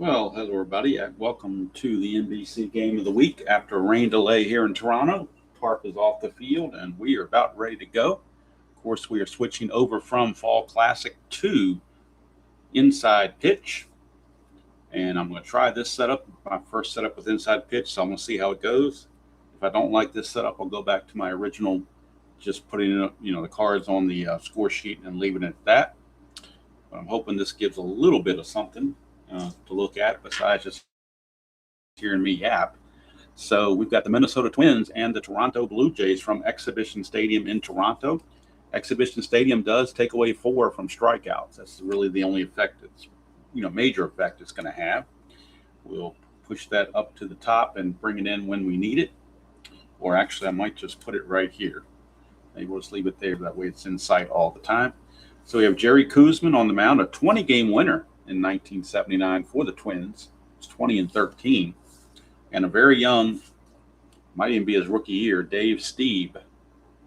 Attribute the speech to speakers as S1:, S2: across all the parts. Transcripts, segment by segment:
S1: Well, hello everybody, and welcome to the NBC Game of the Week. After a rain delay here in Toronto, Park is off the field, and we are about ready to go. Of course, we are switching over from Fall Classic to Inside Pitch, and I'm going to try this setup, my first setup with Inside Pitch, so I'm going to see how it goes. If I don't like this setup, I'll go back to my original, just putting the cards on the score sheet and leaving it at that. But I'm hoping this gives a little bit of something to look at besides just hearing me yap. So we've got the Minnesota Twins and the Toronto Blue Jays from Exhibition Stadium in Toronto. Exhibition Stadium does take away 4 from strikeouts. That's really the only effect it's, major effect it's going to have. We'll push that up to the top and bring it in when we need it. Or actually, I might just put it right here. Maybe we'll just leave it there. That way it's in sight all the time. So we have Jerry Koosman on the mound, a 20-game winner in 1979 for the Twins. It's 20-13. And a very young, might even be his rookie year, Dave Stieb,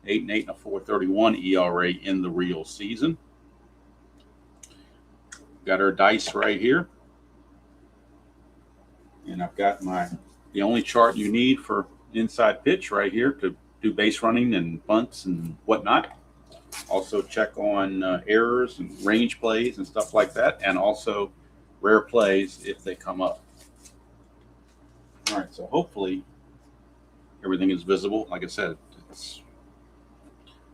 S1: 8-8 and a 4.31 ERA in the real season. Got our dice right here. And I've got the only chart you need for Inside Pitch right here to do base running and bunts and whatnot. Also check on errors and range plays and stuff like that, and also rare plays if they come up. All right, so hopefully everything is visible. Like I said, it's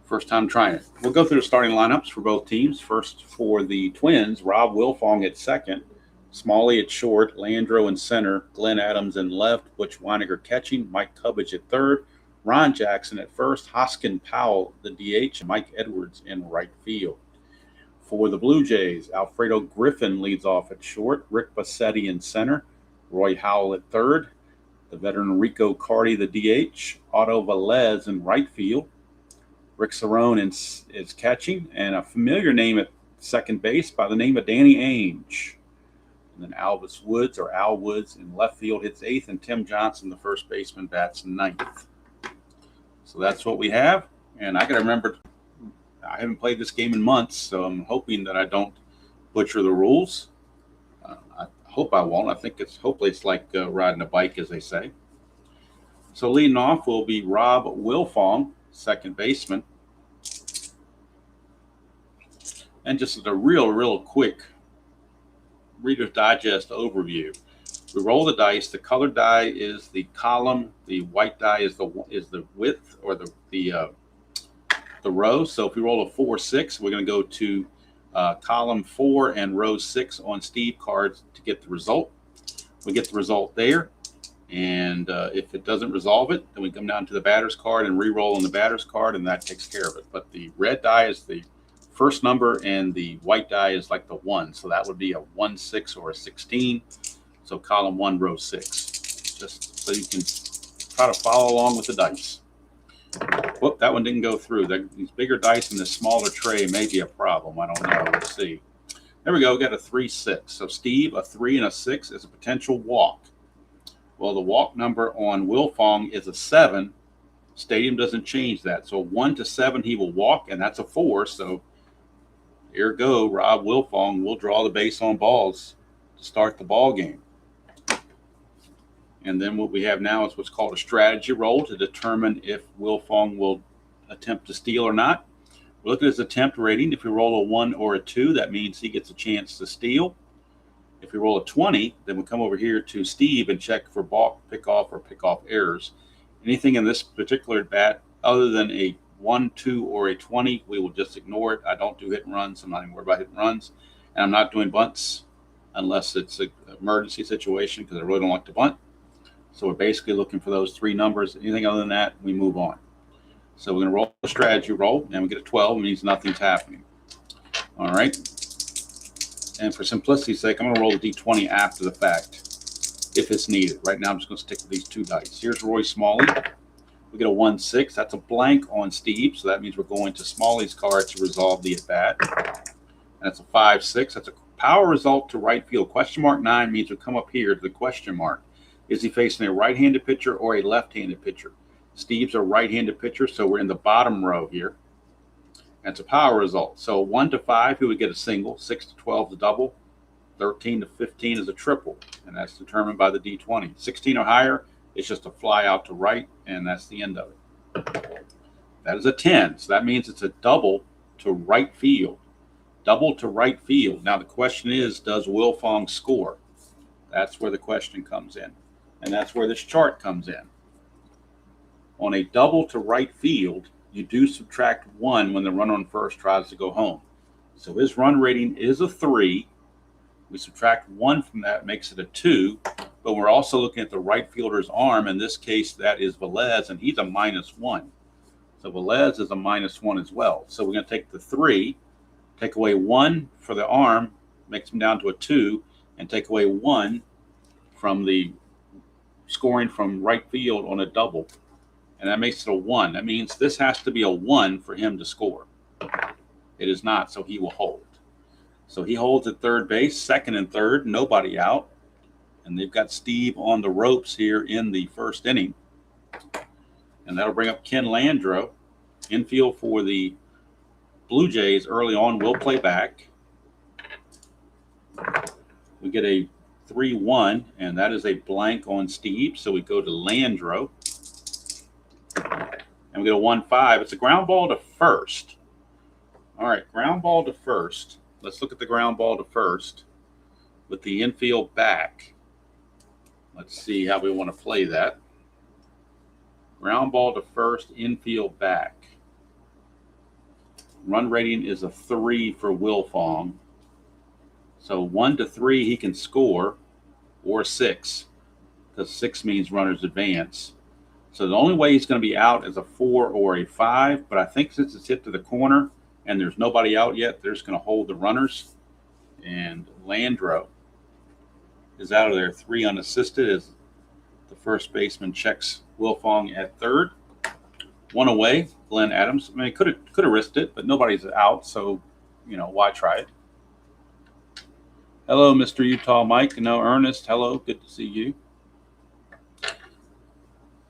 S1: first time trying it. We'll go through the starting lineups for both teams. First for the Twins, Rob Wilfong at second, Smalley at short, Landreau in center, Glenn Adams in left, Butch Weiniger catching, Mike Cubbage at third, Ron Jackson at first, Hoskin Powell, the DH, and Mike Edwards in right field. For the Blue Jays, Alfredo Griffin leads off at short, Rick Bassetti in center, Roy Howell at third, the veteran Rico Carty, the DH, Otto Velez in right field, Rick Cerrone is catching, and a familiar name at second base by the name of Danny Ainge. And then Albus Woods, or Al Woods, in left field hits eighth, and Tim Johnson, the first baseman, bats ninth. So that's what we have. And I got to remember, I haven't played this game in months, so I'm hoping that I don't butcher the rules. I hope I won't. I think hopefully it's like riding a bike, as they say. So leading off will be Rob Wilfong, second baseman. And just as a real quick Reader's Digest overview. We roll the dice. The colored die is the column. The white die is the width, or the row. So if we roll a 4-6, we're going to go to column 4 and row 6 on Steve cards to get the result. We get the result there, and if it doesn't resolve it, then we come down to the batter's card and re-roll on the batter's card, and that takes care of it. But the red die is the first number, and the white die is like the 1. So that would be a 1-6 or a 16. So column 1, row 6, just so you can try to follow along with the dice. Whoop, that one didn't go through. These bigger dice in this smaller tray may be a problem. I don't know. Let's see. There we go. We got a 3-6. So Steve, a 3 and a 6 is a potential walk. Well, the walk number on Wilfong is a 7. Stadium doesn't change that. So 1 to 7, he will walk, and that's a 4. So here go. Rob Wilfong will draw the base on balls to start the ball game. And then what we have now is what's called a strategy roll to determine if Wilfong will attempt to steal or not. We look at his attempt rating. If we roll a 1 or a 2, that means he gets a chance to steal. If we roll a 20, then we come over here to Steve and check for balk, pickoff, or pickoff errors. Anything in this particular at bat other than a 1, 2, or a 20, we will just ignore it. I don't do hit and runs. I'm not even worried about hit and runs. And I'm not doing bunts unless it's an emergency situation, because I really don't like to bunt. So we're basically looking for those 3 numbers. Anything other than that, we move on. So we're going to roll a strategy roll, and we get a 12. It means nothing's happening. All right. And for simplicity's sake, I'm going to roll the D20 after the fact if it's needed. Right now, I'm just going to stick with these 2 dice. Here's Roy Smalley. We get a 1-6. That's a blank on Steve, so that means we're going to Smalley's card to resolve the at-bat. And that's a 5-6. That's a power result to right field. Question mark 9 means we come up here to the question mark. Is he facing a right-handed pitcher or a left-handed pitcher? Steve's a right-handed pitcher, so we're in the bottom row here. That's a power result. So 1 to 5, he would get a single. 6 to 12, the double. 13 to 15 is a triple, and that's determined by the D20. 16 or higher, it's just a fly out to right, and that's the end of it. That is a 10, so that means it's a double to right field. Double to right field. Now the question is, does Wilfong score? That's where the question comes in, and that's where this chart comes in. On a double to right field, you do subtract 1 when the runner on first tries to go home. So his run rating is a 3. We subtract 1 from that, makes it a 2. But we're also looking at the right fielder's arm. In this case, that is Velez, and he's a -1. So Velez is a -1 as well. So we're going to take the 3, take away 1 for the arm, makes him down to a 2, and take away 1 from the scoring from right field on a double. And that makes it a 1. That means this has to be a 1 for him to score. It is not, so he will hold. So he holds at third base, second and third, nobody out. And they've got Steve on the ropes here in the first inning. And that'll bring up Ken Landreau. Infield for the Blue Jays early on will play back. We get a 3-1, and that is a blank on Steve. So we go to Landreau. And we get a 1-5. It's a ground ball to first. All right, ground ball to first. Let's look at the ground ball to first with the infield back. Let's see how we want to play that. Ground ball to first, infield back. Run rating is a 3 for Wilfong. So 1 to 3 he can score, or 6, because 6 means runners advance. So the only way he's going to be out is a 4 or a 5, but I think since it's hit to the corner and there's nobody out yet, they're just going to hold the runners. And Landreau is out of there, 3 unassisted, as the first baseman checks Wilfong at third. 1 away, Glenn Adams. I mean, could have risked it, but nobody's out, so why try it? Hello, Mr. Utah Mike. No, Ernest. Hello, good to see you. A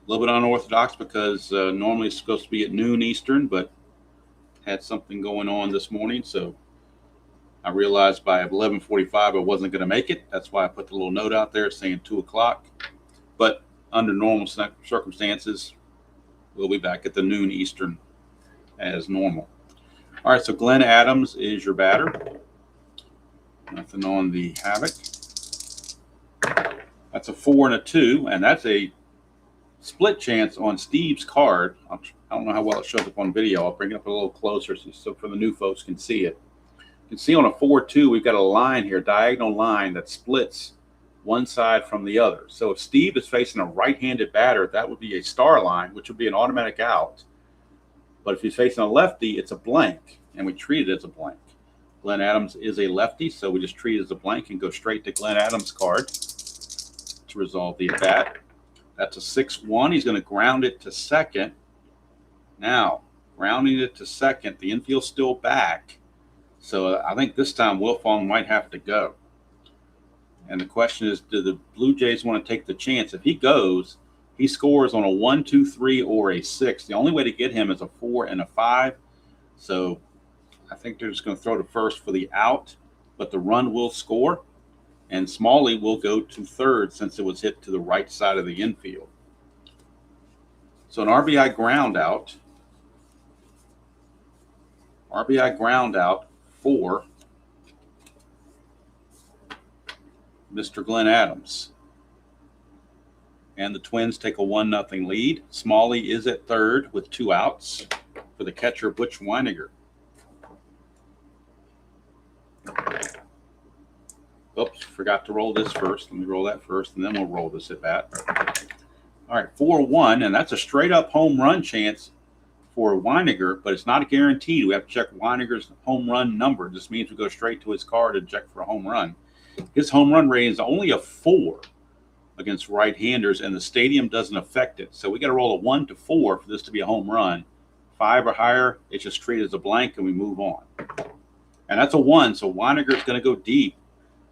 S1: little bit unorthodox because normally it's supposed to be at noon Eastern, but had something going on this morning, so I realized by 11:45 I wasn't going to make it. That's why I put the little note out there saying 2 o'clock. But under normal circumstances, we'll be back at the noon Eastern as normal. All right, so Glenn Adams is your batter. Nothing on the Havoc. That's a 4 and a 2, and that's a split chance on Steve's card. I don't know how well it shows up on video. I'll bring it up a little closer so for the new folks can see it. You can see on a 4-2, we've got a line here, diagonal line that splits one side from the other. So if Steve is facing a right-handed batter, that would be a star line, which would be an automatic out. But if he's facing a lefty, it's a blank, and we treat it as a blank. Glenn Adams is a lefty, so we just treat it as a blank and go straight to Glenn Adams' card to resolve the at-bat. That's a 6-1. He's going to ground it to second. Now, grounding it to second, the infield's still back. So I think this time Wilfong might have to go. And the question is, do the Blue Jays want to take the chance? If he goes, he scores on a 1, 2, 3, or a 6. The only way to get him is a 4 and a 5. So I think they're just going to throw to first for the out, but the run will score. And Smalley will go to third since it was hit to the right side of the infield. So an RBI ground out. RBI ground out for Mr. Glenn Adams. And the Twins take a 1-0 lead. Smalley is at third with 2 outs for the catcher, Butch Weiniger. Oops, forgot to roll this first. Let me roll that first, and then we'll roll this at bat. All right, 4-1, and that's a straight-up home run chance for Weiniger, but it's not guaranteed. We have to check Weiniger's home run number. This means we go straight to his card and check for a home run. His home run rating is only a 4 against right-handers, and the stadium doesn't affect it. So we got to roll a 1 to 4 for this to be a home run. 5 or higher, it's just treated as a blank, and we move on. And that's a 1, so Weiniger's going to go deep.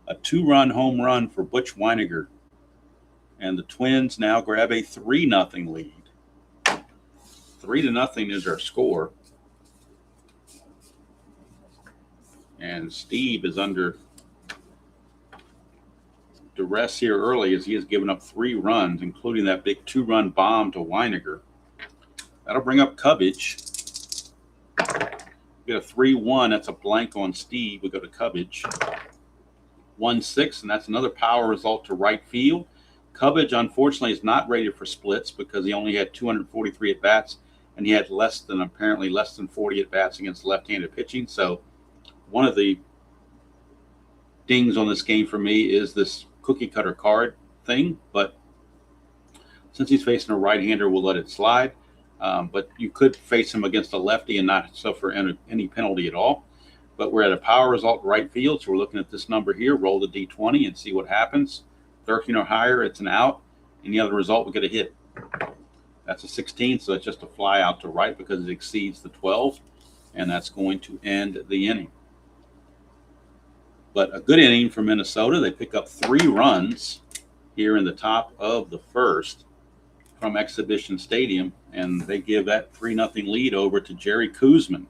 S1: A 2-run home run for Butch Weiniger. And the Twins now grab a 3-0 lead. 3-0 is our score. And Steve is under rest here early as he has given up 3 runs, including that big 2-run bomb to Weiniger. That'll bring up Cubbage. We get a 3-1. That's a blank on Steve. We go to Cubbage. 1-6, and that's another power result to right field. Cubbage, unfortunately, is not rated for splits because he only had 243 at-bats, and he had apparently less than 40 at-bats against left-handed pitching. So one of the dings on this game for me is this cookie-cutter card thing, but since he's facing a right-hander, we'll let it slide. But you could face him against a lefty and not suffer any penalty at all. But we're at a power result right field, so we're looking at this number here. Roll the D20 and see what happens. 13 or higher, it's an out. Any other result, we get a hit. That's a 16, so it's just a fly out to right because it exceeds the 12, and that's going to end the inning. But a good inning for Minnesota. They pick up 3 runs here in the top of the first from Exhibition Stadium, and they give that 3-0 lead over to Jerry Koosman,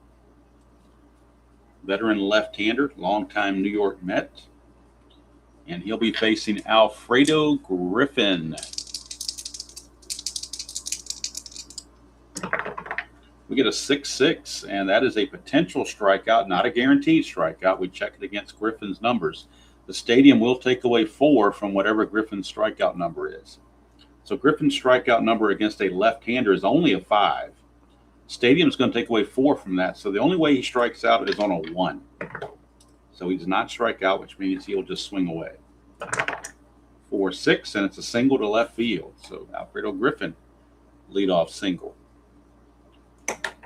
S1: veteran left-hander, longtime New York Met, and he'll be facing Alfredo Griffin. We get a 6-6, and that is a potential strikeout, not a guaranteed strikeout. We check it against Griffin's numbers. The stadium will take away 4 from whatever Griffin's strikeout number is. So Griffin's strikeout number against a left-hander is only a 5. Stadium's going to take away 4 from that, so the only way he strikes out is on a 1. So he does not strike out, which means he'll just swing away. 4-6, and it's a single to left field. So Alfredo Griffin, leadoff single.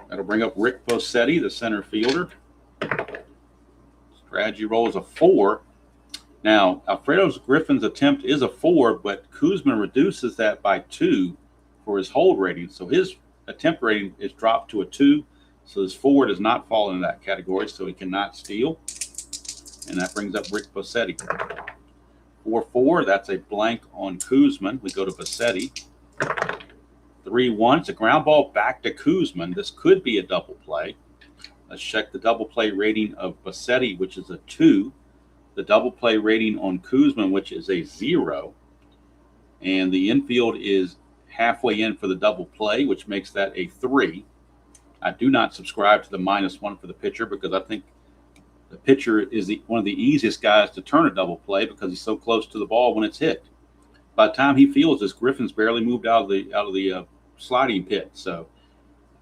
S1: That'll bring up Rick Bossetti, the center fielder. Strategy roll is a 4. Now, Alfredo Griffin's attempt is a 4, but Koosman reduces that by 2 for his hold rating. So his attempt rating is dropped to a 2. So his 4 does not fall into that category, so he cannot steal. And that brings up Rick Bossetti. 4-4, that's a blank on Koosman. We go to Bossetti. 3-1, it's a ground ball back to Koosman. This could be a double play. Let's check the double play rating of Bossetti, which is a 2. The double play rating on Koosman, which is a 0. And the infield is halfway in for the double play, which makes that a 3. I do not subscribe to the -1 for the pitcher because I think the pitcher is one of the easiest guys to turn a double play because he's so close to the ball when it's hit. By the time he feels this, Griffin's barely moved out of the sliding pit. So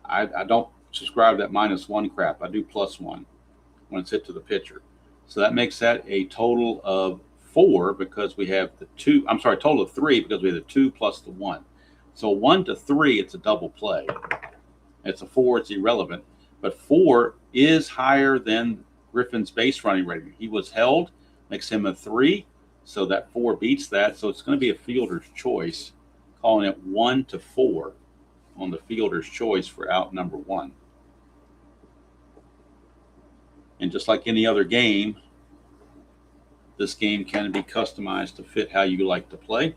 S1: I don't subscribe to that -1 crap. I do +1 when it's hit to the pitcher. So that makes that a total of 4 because we have the 2. I'm sorry, total of 3 because we have the 2 plus the 1. So 1 to 3, it's a double play. It's a 4, it's irrelevant. But 4 is higher than Griffin's base running rating. He was held, makes him a 3. So that 4 beats that. So it's going to be a fielder's choice, calling it 1 to 4 on the fielder's choice for out number 1. And just like any other game, this game can be customized to fit how you like to play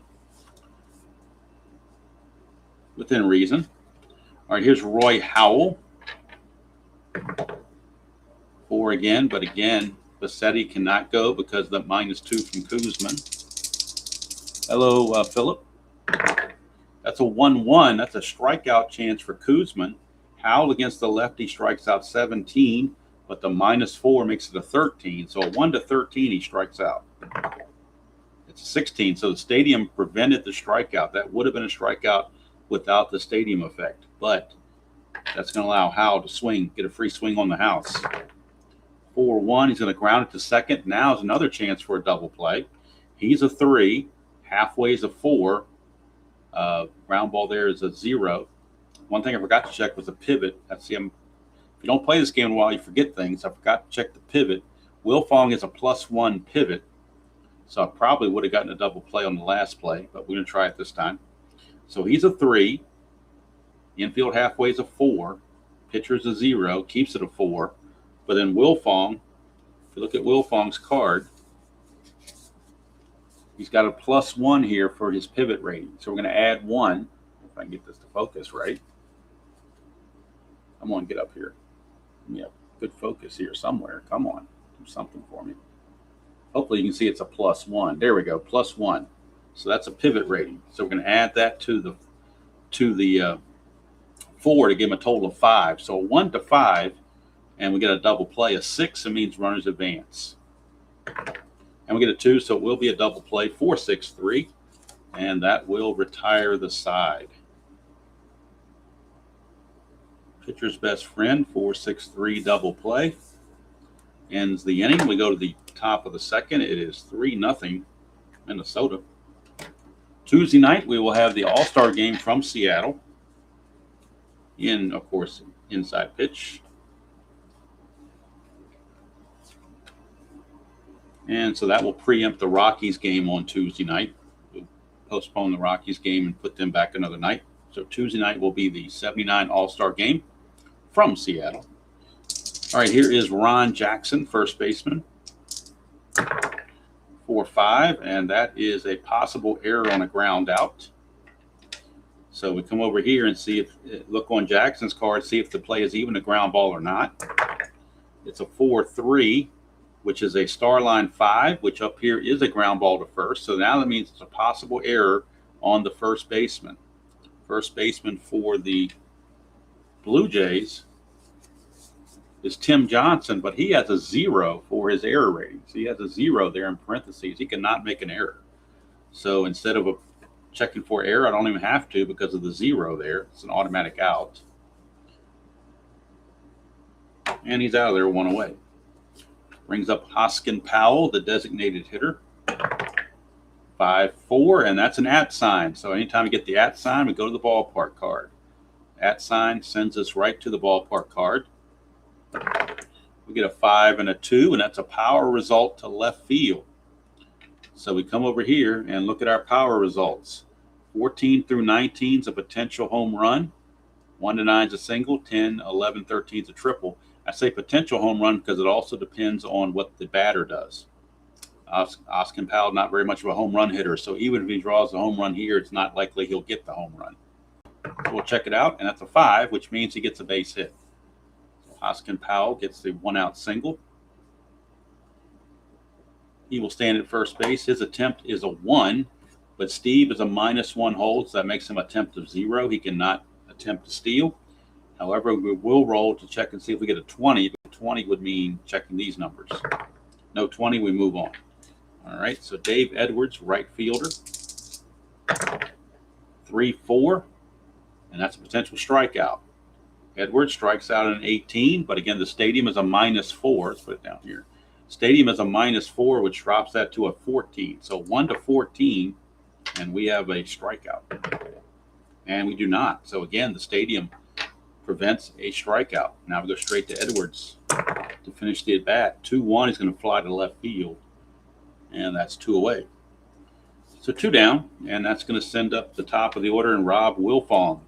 S1: within reason. All right, here's Roy Howell. 4 again, but again, Bossetti cannot go because of the -2 from Koosman. Hello, Philip. That's a 1-1. That's a strikeout chance for Koosman. Howell against the lefty strikes out 17, but the -4 makes it a 13. So a 1 to 13, he strikes out. It's a 16. So the stadium prevented the strikeout. That would have been a strikeout without the stadium effect, but that's going to allow Howell to swing, get a free swing on the house. 4-1, he's going to ground it to second. Now is another chance for a double play. He's a 3, halfway is a 4. Ground ball there is a 0. One thing I forgot to check was the pivot. If you don't play this game in a while, you forget things. I forgot to check the pivot. Wilfong is a +1 pivot, so I probably would have gotten a double play on the last play, but we're going to try it this time. So he's a 3. Infield halfway is a 4. Pitcher's a 0, keeps it a 4. But then Wilfong, if you look at Wilfong's card, he's got a +1 here for his pivot rating. So we're going to add 1. If I can get this to focus right. Come on, get up here. Yeah, good focus here somewhere. Come on, do something for me. Hopefully you can see it's a +1. There we go, +1. So that's a pivot rating. So we're going to add that to the 4 to give them a total of 5. So 1 to 5, and we get a double play. A 6, it means runners advance. And we get a 2, so it will be a double play. 4, 6, 3, and that will retire the side. Pitcher's best friend, 4, 6, 3, double play. Ends the inning. We go to the top of the second. It is 3-0 Minnesota. Tuesday night, we will have the All-Star game from Seattle. In, of course, inside pitch. And so that will preempt the Rockies game on Tuesday night. We'll postpone the Rockies game and put them back another night. So Tuesday night will be the 79 All-Star game from Seattle. All right, here is Ron Jackson, first baseman. 4-5, and that is a possible error on a ground out. So we come over here and see if, look on Jackson's card, see if the play is even a ground ball or not. It's a 4-3, which is a star line 5, which up here is a ground ball to first. So now that means it's a possible error on the first baseman. First baseman for the Blue Jays is Tim Johnson, but he has a 0 for his error rating. So he has a 0 there in parentheses. He cannot make an error. So instead of checking for error, I don't even have to because of the 0 there. It's an automatic out. And he's out of there, 1 away. Brings up Hoskin Powell, the designated hitter. 5-4, and that's an @ sign. So anytime we get the @ sign, we go to the ballpark card. @ sign sends us right to the ballpark card. We get a 5 and a 2, and that's a power result to left field. So we come over here and look at our power results. 14 through 19 is a potential home run. 1 to 9 is a single. 10, 11, 13 is a triple. I say potential home run because it also depends on what the batter does. Hoskin Powell, not very much of a home run hitter, so even if he draws a home run here, it's not likely he'll get the home run. So we'll check it out, and that's a 5, which means he gets a base hit. Hoskin Powell gets the 1-out single. He will stand at first base. His attempt is a 1, but Steve is a -1 hold, so that makes him attempt of 0. He cannot attempt to steal. However, we will roll to check and see if we get a 20. But 20 would mean checking these numbers. No 20, we move on. All right, so Dave Edwards, right fielder. 3-4, and that's a potential strikeout. Edwards strikes out in 18, but again, the stadium is a -4. Let's put it down here. Stadium is a -4, which drops that to a 14. So 1 to 14, and we have a strikeout. And we do not. So again, the stadium prevents a strikeout. Now we go straight to Edwards to finish the at-bat. 2-1, he's going to fly to left field, and that's 2 away. So 2 down, and that's going to send up the top of the order, and Rob Wilfong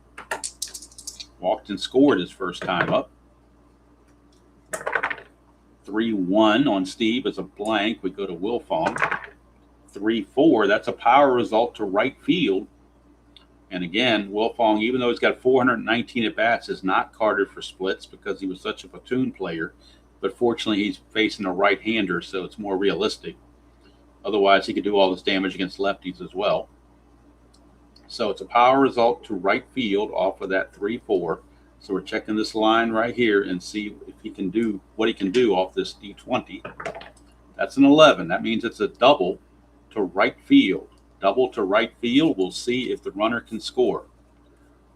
S1: walked and scored his first time up. 3-1 on Steve is a blank. We go to Wilfong. 3-4, that's a power result to right field. And again, Wilfong, even though he's got 419 at-bats, is not carded for splits because he was such a platoon player. But fortunately, he's facing a right-hander, so it's more realistic. Otherwise, he could do all this damage against lefties as well. So it's a power result to right field off of that 3-4. So we're checking this line right here and see if he can do what he can do off this D20. That's an 11. That means it's a double to right field. Double to right field. We'll see if the runner can score.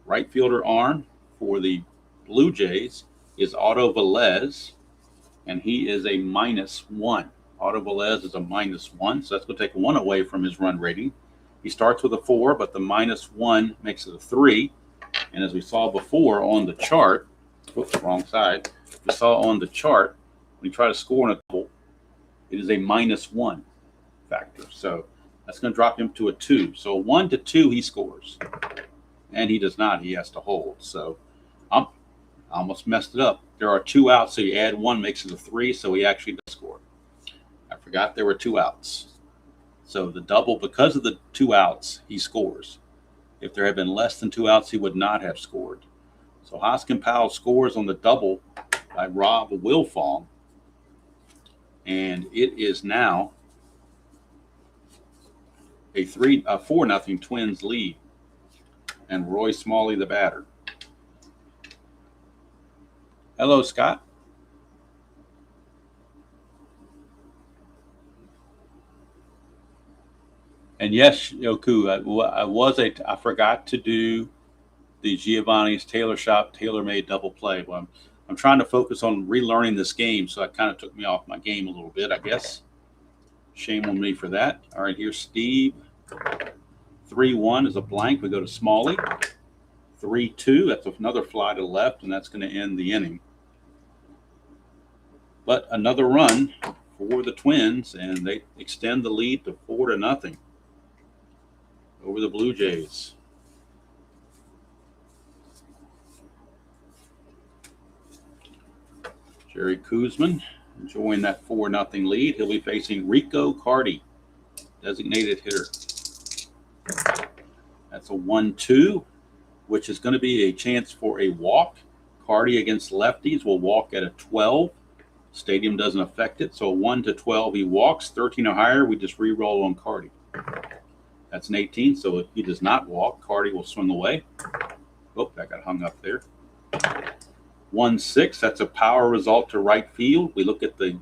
S1: Right fielder arm for the Blue Jays is Otto Velez, and he is a -1. Otto Velez is a -1, so that's going to take 1 away from his run rating. He starts with a 4, but the -1 makes it a 3. And as we saw before on the chart, whoops, wrong side. We saw on the chart, when you try to score in a double, it is a -1 factor. So that's going to drop him to a 2. So 1 to 2, he scores. And he does not. He has to hold. So I almost messed it up. There are 2 outs, so you add 1, makes it a 3, so he actually does score. I forgot there were 2 outs. So the double, because of the 2 outs, he scores. If there had been less than 2 outs, he would not have scored. So Hoskin Powell scores on the double by Rob Wilfong. And it is now a 4-0 Twins lead. And Roy Smalley, the batter. Hello, Scott. And yes, Yoku, I forgot to do the Giovanni's Tailor Shop tailor-made double play. Well, I'm trying to focus on relearning this game, so that kind of took me off my game a little bit, I guess. Shame on me for that. All right, here's Steve. 3-1 is a blank. We go to Smalley. 3-2, that's another fly to the left, and that's going to end the inning. But another run for the Twins, and they extend the lead to 4-0 over the Blue Jays. Jerry Koosman enjoying that 4-0 lead. He'll be facing Rico Carty, designated hitter. That's a 1-2, which is going to be a chance for a walk. Carty against lefties will walk at a 12. Stadium doesn't affect it, so 1-12 he walks. 13 or higher, we just re-roll on Carty. That's an 18, so if he does not walk, Carty will swing away. Oh, that got hung up there. 1-6, that's a power result to right field. We look at the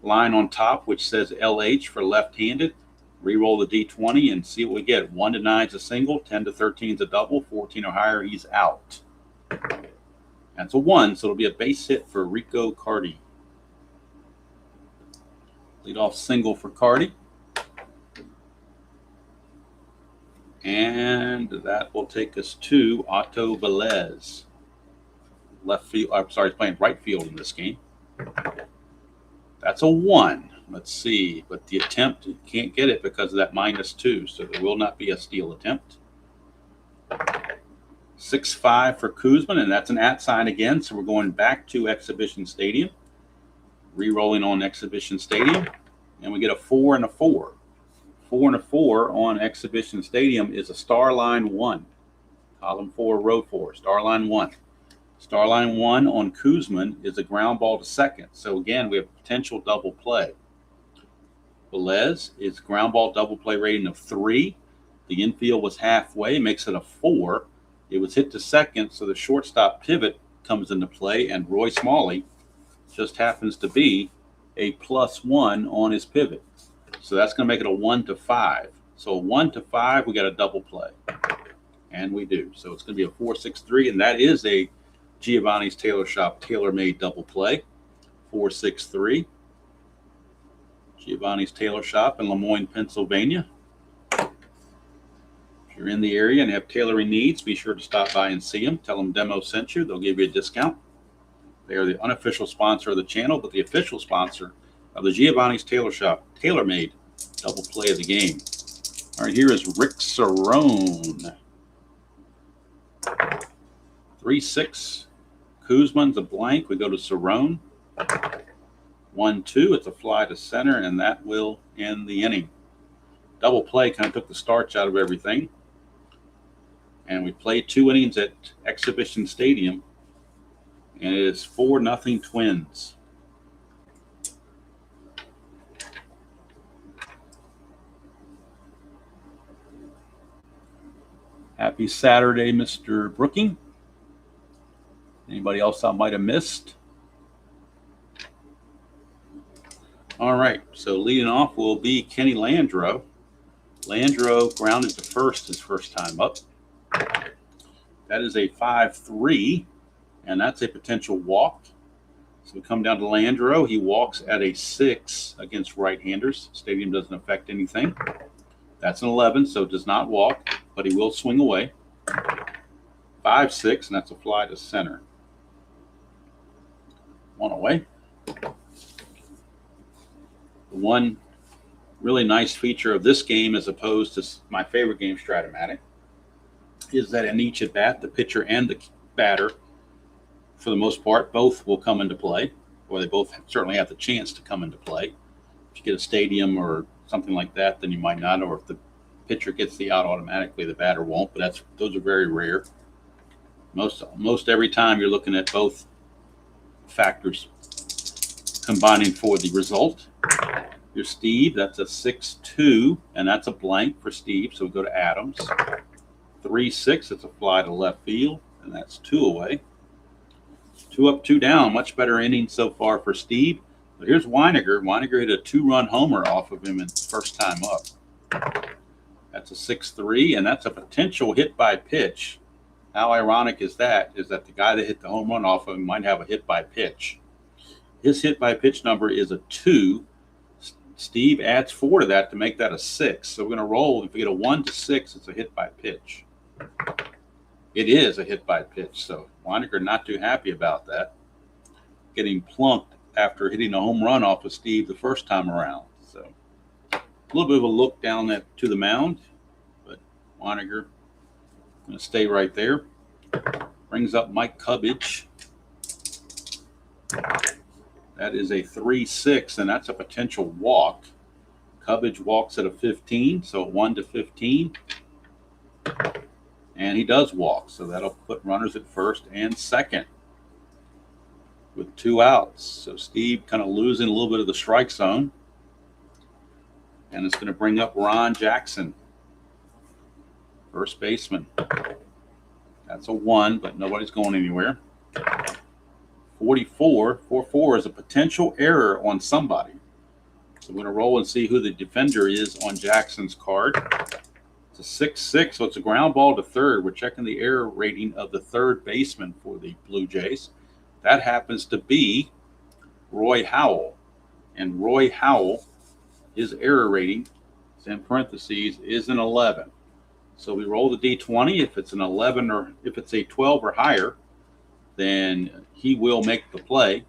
S1: line on top, which says LH for left-handed. Re-roll the D20 and see what we get. 1-9 is a single, 10-13 is a double, 14 or higher, he's out. That's a 1, so it'll be a base hit for Rico Carty. Leadoff single for Carty. And that will take us to Otto Velez. Left field, I'm sorry, he's playing right field in this game. That's a 1. Let's see, but the attempt, you can't get it because of that -2, so there will not be a steal attempt. 6-5 for Koosman, and that's an @ sign again, so we're going back to Exhibition Stadium. Re-rolling on Exhibition Stadium, and we get a 4 and a 4. 4 and a 4 on Exhibition Stadium is a star line 1. Column 4, row 4, star line 1. Star line 1 on Koosman is a ground ball to second. So again, we have potential double play. Velez is ground ball double play rating of 3. The infield was halfway, makes it a 4. It was hit to second, so the shortstop pivot comes into play, and Roy Smalley just happens to be a +1 on his pivot. So that's going to make it a 1-5. So 1-5, we got a double play. And we do. So it's going to be a 4-6-3, and that is a Giovanni's Tailor Shop tailor-made double play. 4-6-3. Giovanni's Tailor Shop in Lemoyne, Pennsylvania. If you're in the area and have tailoring needs, be sure to stop by and see them. Tell them Demo sent you. They'll give you a discount. They are the unofficial sponsor of the channel, but the official sponsor of the Giovanni's Tailor Shop tailor-made double play of the game. All right, here is Rick Cerrone. 3-6. Koosman's a blank. We go to Cerrone. 1-2. It's a fly to center, and that will end the inning. Double play kind of took the starch out of everything. And we played 2 innings at Exhibition Stadium, and it is 4-0 Twins. Happy Saturday, Mr. Brooking. Anybody else I might have missed? All right, so leading off will be Kenny Landreau. Landreau grounded to first his first time up. That is a 5-3, and that's a potential walk. So we come down to Landreau. He walks at a 6 against right-handers. Stadium doesn't affect anything. That's an 11, so does not walk, but he will swing away. 5-6, and that's a fly to center. 1 away. The one really nice feature of this game, as opposed to my favorite game, Strat-O-Matic, is that in each at bat, the pitcher and the batter, for the most part, both will come into play, or they both certainly have the chance to come into play. If you get a stadium or something like that, then you might not, or if the pitcher gets the out automatically, the batter won't, but those are very rare. Most every time you're looking at both factors combining for the result. Here's Steve. That's a 6-2, and that's a blank for Steve. So we go to Adams. 3-6. It's a fly to left field, and that's 2 away. 2 up, 2 down. Much better inning so far for Steve. But here's Weiniger. Weiniger hit a 2-run homer off of him in first time up. That's a 6-3, and that's a potential hit by pitch. How ironic is that? Is that the guy that hit the home run off of him might have a hit by pitch. His hit by pitch number is a 2. Steve adds 4 to that to make that a 6. So we're going to roll. If we get a 1 to 6, it's a hit by pitch. It is a hit by pitch. So Weiniger not too happy about that. Getting plunked after hitting a home run off of Steve the first time around. So a little bit of a look down to the mound, but Weiniger going to stay right there. Brings up Mike Cubbage. That is a 3-6, and that's a potential walk. Cubbage walks at a 15, so 1 to 15. And he does walk, so that'll put runners at first and second with 2 outs. So Steve kind of losing a little bit of the strike zone. And it's going to bring up Ron Jackson, first baseman. That's a 1, but nobody's going anywhere. 44 is a potential error on somebody. So we're going to roll and see who the defender is on Jackson's card. It's a 6-6, so it's a ground ball to third. We're checking the error rating of the third baseman for the Blue Jays. That happens to be Roy Howell. And Roy Howell, his error rating, is in parentheses, is an 11. So we roll the D20. If it's an 11 or if it's a 12 or higher, then he will make the play.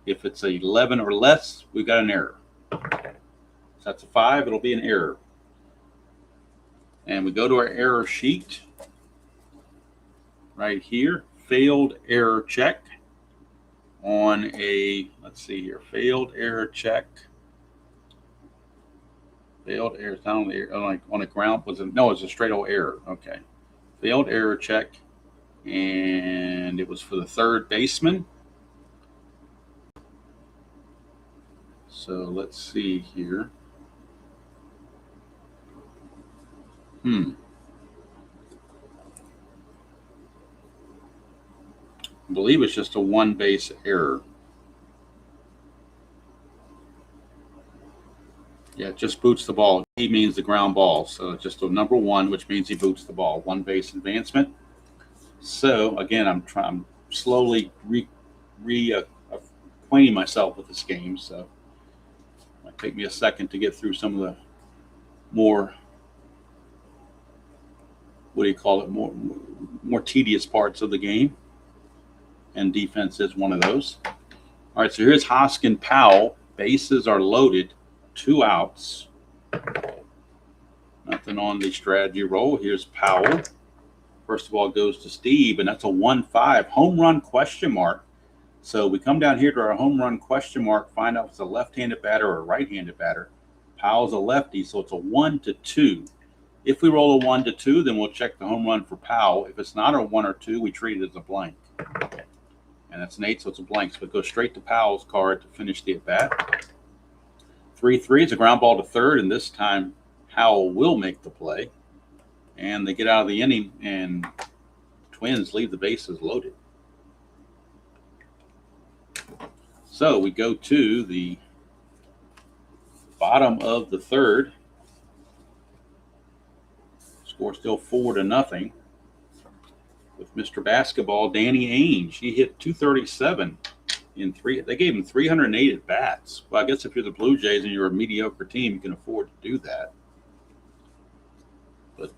S1: If it's 11 or less, we've got an error. So that's a 5. It'll be an error. And we go to our error sheet right here. Failed error check on a, let's see here, failed error check. Failed error, it's not on the air, like on a ground, no, it's a straight old error. Okay. Failed error check. And it was for the third baseman. So let's see here. I believe it's just a 1 base error. Yeah, it just boots the ball. He means the ground ball. So it's just a number 1, which means he boots the ball. 1 base advancement. So again, I'm slowly acquainting myself with this game. So it might take me a second to get through some of the more, what do you call it, more tedious parts of the game. And defense is one of those. All right, so here's Hoskin Powell. Bases are loaded, 2 outs. Nothing on the strategy roll. Here's Powell. First of all, goes to Steve, and that's a 1-5. Home run question mark. So we come down here to our home run question mark, find out if it's a left-handed batter or a right-handed batter. Powell's a lefty, so it's a 1 to 2. If we roll a 1 to 2, then we'll check the home run for Powell. If it's not a 1 or 2, we treat it as a blank. And that's an 8, so it's a blank. So it goes straight to Powell's card to finish the at-bat. 3-3 is a ground ball to third, and this time Howell will make the play. And they get out of the inning, and Twins leave the bases loaded. So we go to the bottom of the third. Score still 4-0 with Mr. Basketball, Danny Ainge. He hit 237 in 3. They gave him 308 at bats. Well, I guess if you're the Blue Jays and you're a mediocre team, you can afford to do that. But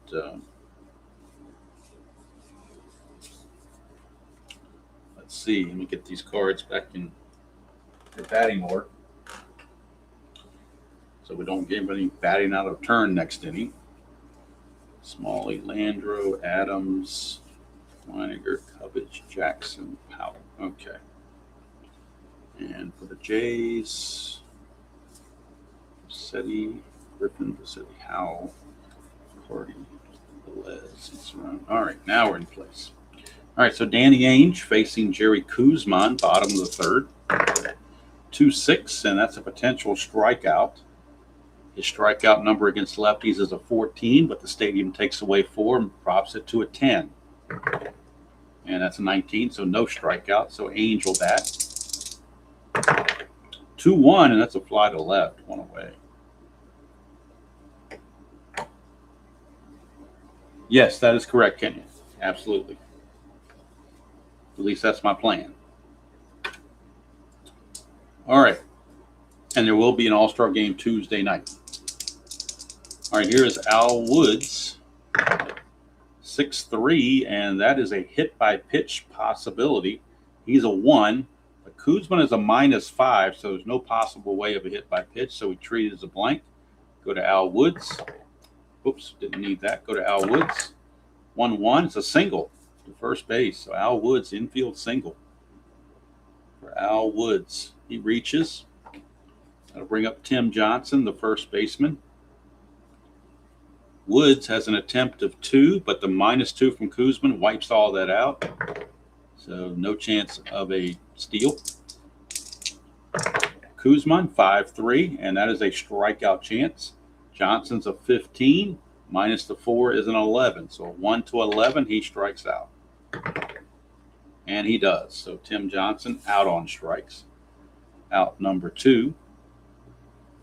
S1: let's see. Let me get these cards back in their batting order so we don't give any batting out of turn next inning. Smalley, Landreau, Adams, Weiniger, Cubbage, Jackson, Powell. Okay. And for the Jays, Vassetti, Griffin, Vassetti, Howell, Hardy, Velez, and Cerrone. All right, now we're in place. All right, so Danny Ainge facing Jerry Kuzman, bottom of the third. 2-6, and that's a potential strikeout. His strikeout number against lefties is a 14, but the stadium takes away 4 and props it to a 10. And that's a 19, so no strikeout. So Angel that. 2-1, and that's a fly to left, 1 away. Yes, that is correct, Kenya. Absolutely. At least that's my plan. All right. And there will be an All-Star game Tuesday night. All right, here is Al Woods, 6'3", and that is a hit by pitch possibility. He's a 1. But Kuzman is a -5, so there's no possible way of a hit by pitch, so we treat it as a blank. Go to Al Woods. Oops, didn't need that. Go to Al Woods. 1-1. It's a single to first base. So Al Woods, infield single for Al Woods. He reaches. That'll bring up Tim Johnson, the first baseman. Woods has an attempt of 2, but the -2 from Kuzman wipes all that out. So no chance of a steal. Kuzman, 5'3", and that is a strikeout chance. Johnson's a 15, minus the 4 is an 11. So 1 to 11, he strikes out. And he does. So Tim Johnson out on strikes. Out number 2.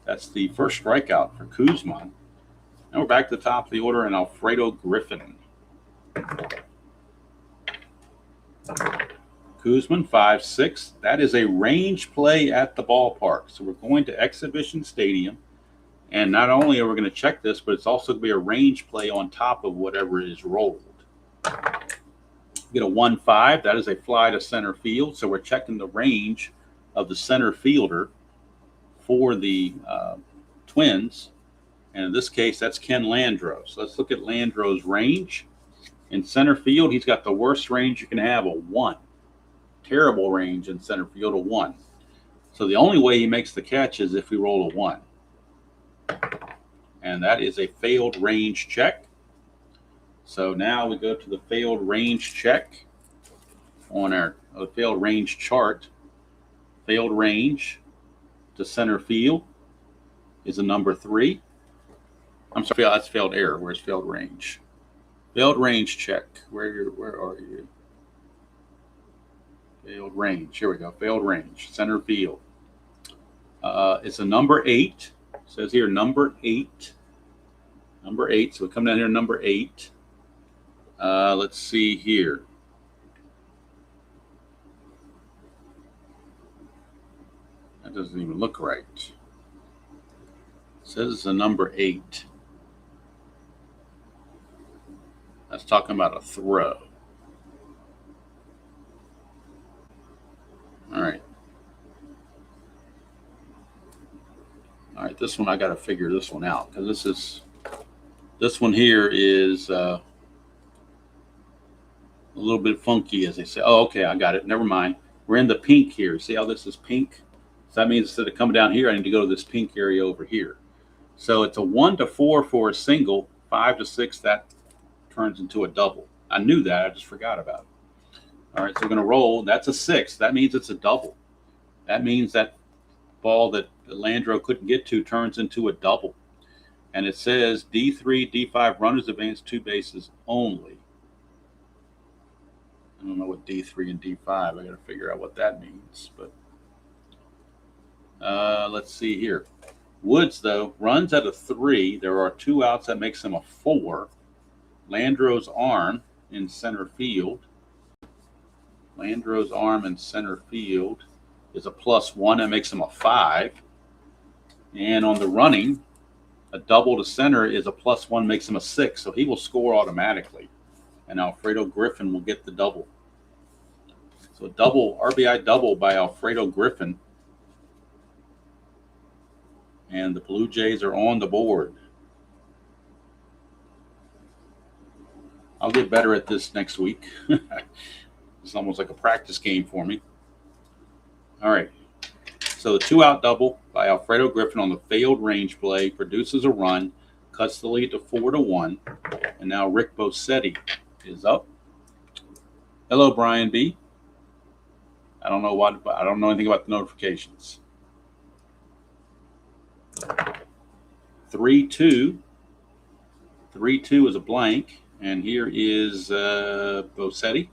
S1: That's the first strikeout for Kuzman. Now we're back to the top of the order, and Alfredo Griffin. Kuzman, 5'6". That is a range play at the ballpark. So we're going to Exhibition Stadium. And not only are we going to check this, but it's also going to be a range play on top of whatever is rolled. Get a 1-5. That is a fly to center field. So we're checking the range of the center fielder for the Twins. And in this case, that's Ken Landreau. So let's look at Landreau's range. In center field, he's got the worst range you can have, a 1. Terrible range in center field, a 1. So the only way he makes the catch is if we roll a 1. And that is a failed range check. So now we go to the failed range check on our failed range chart. Failed range to center field is a number 3. I'm sorry, that's failed error. Where's failed range? Failed range check. Where are you? Failed range. Here we go. Failed range. Center field. It's a number 8. It says here number 8. Number 8. So we come down here, number 8. Let's see here. That doesn't even look right. It says it's a number 8. That's talking about a throw. All right. All right, this one I got to figure this one out, because this one here is a little bit funky, as they say. Oh, okay, I got it. Never mind. We're in the pink here. See how this is pink? So that means instead of coming down here, I need to go to this pink area over here. So it's a 1 to 4 for a single, 5 to 6, that turns into a double. I knew that, I just forgot about it. All right, so we're going to roll. That's a 6. That means it's a double. That means that ball that Landreau couldn't get to turns into a double. And it says D3, D5, runners advance 2 bases only. I don't know what D3 and D5, I got to figure out what that means. But let's see here. Woods, though, runs at a 3. There are 2 outs. That makes him a 4. Landreau's arm in center field. Landreau's arm in center field is a +1. That makes him a 5. And on the running, a double to center is a +1, makes him a 6. So he will score automatically. And Alfredo Griffin will get the double. So a double, RBI double by Alfredo Griffin. And the Blue Jays are on the board. I'll get better at this next week. It's almost like a practice game for me. All right. So the 2-out double by Alfredo Griffin on the failed range play produces a run, cuts the lead to 4-1. And now Rick Bosetti is up. Hello, Brian B. I don't know anything about the notifications. 3-2. 3-2 is a blank. And here is Bosetti.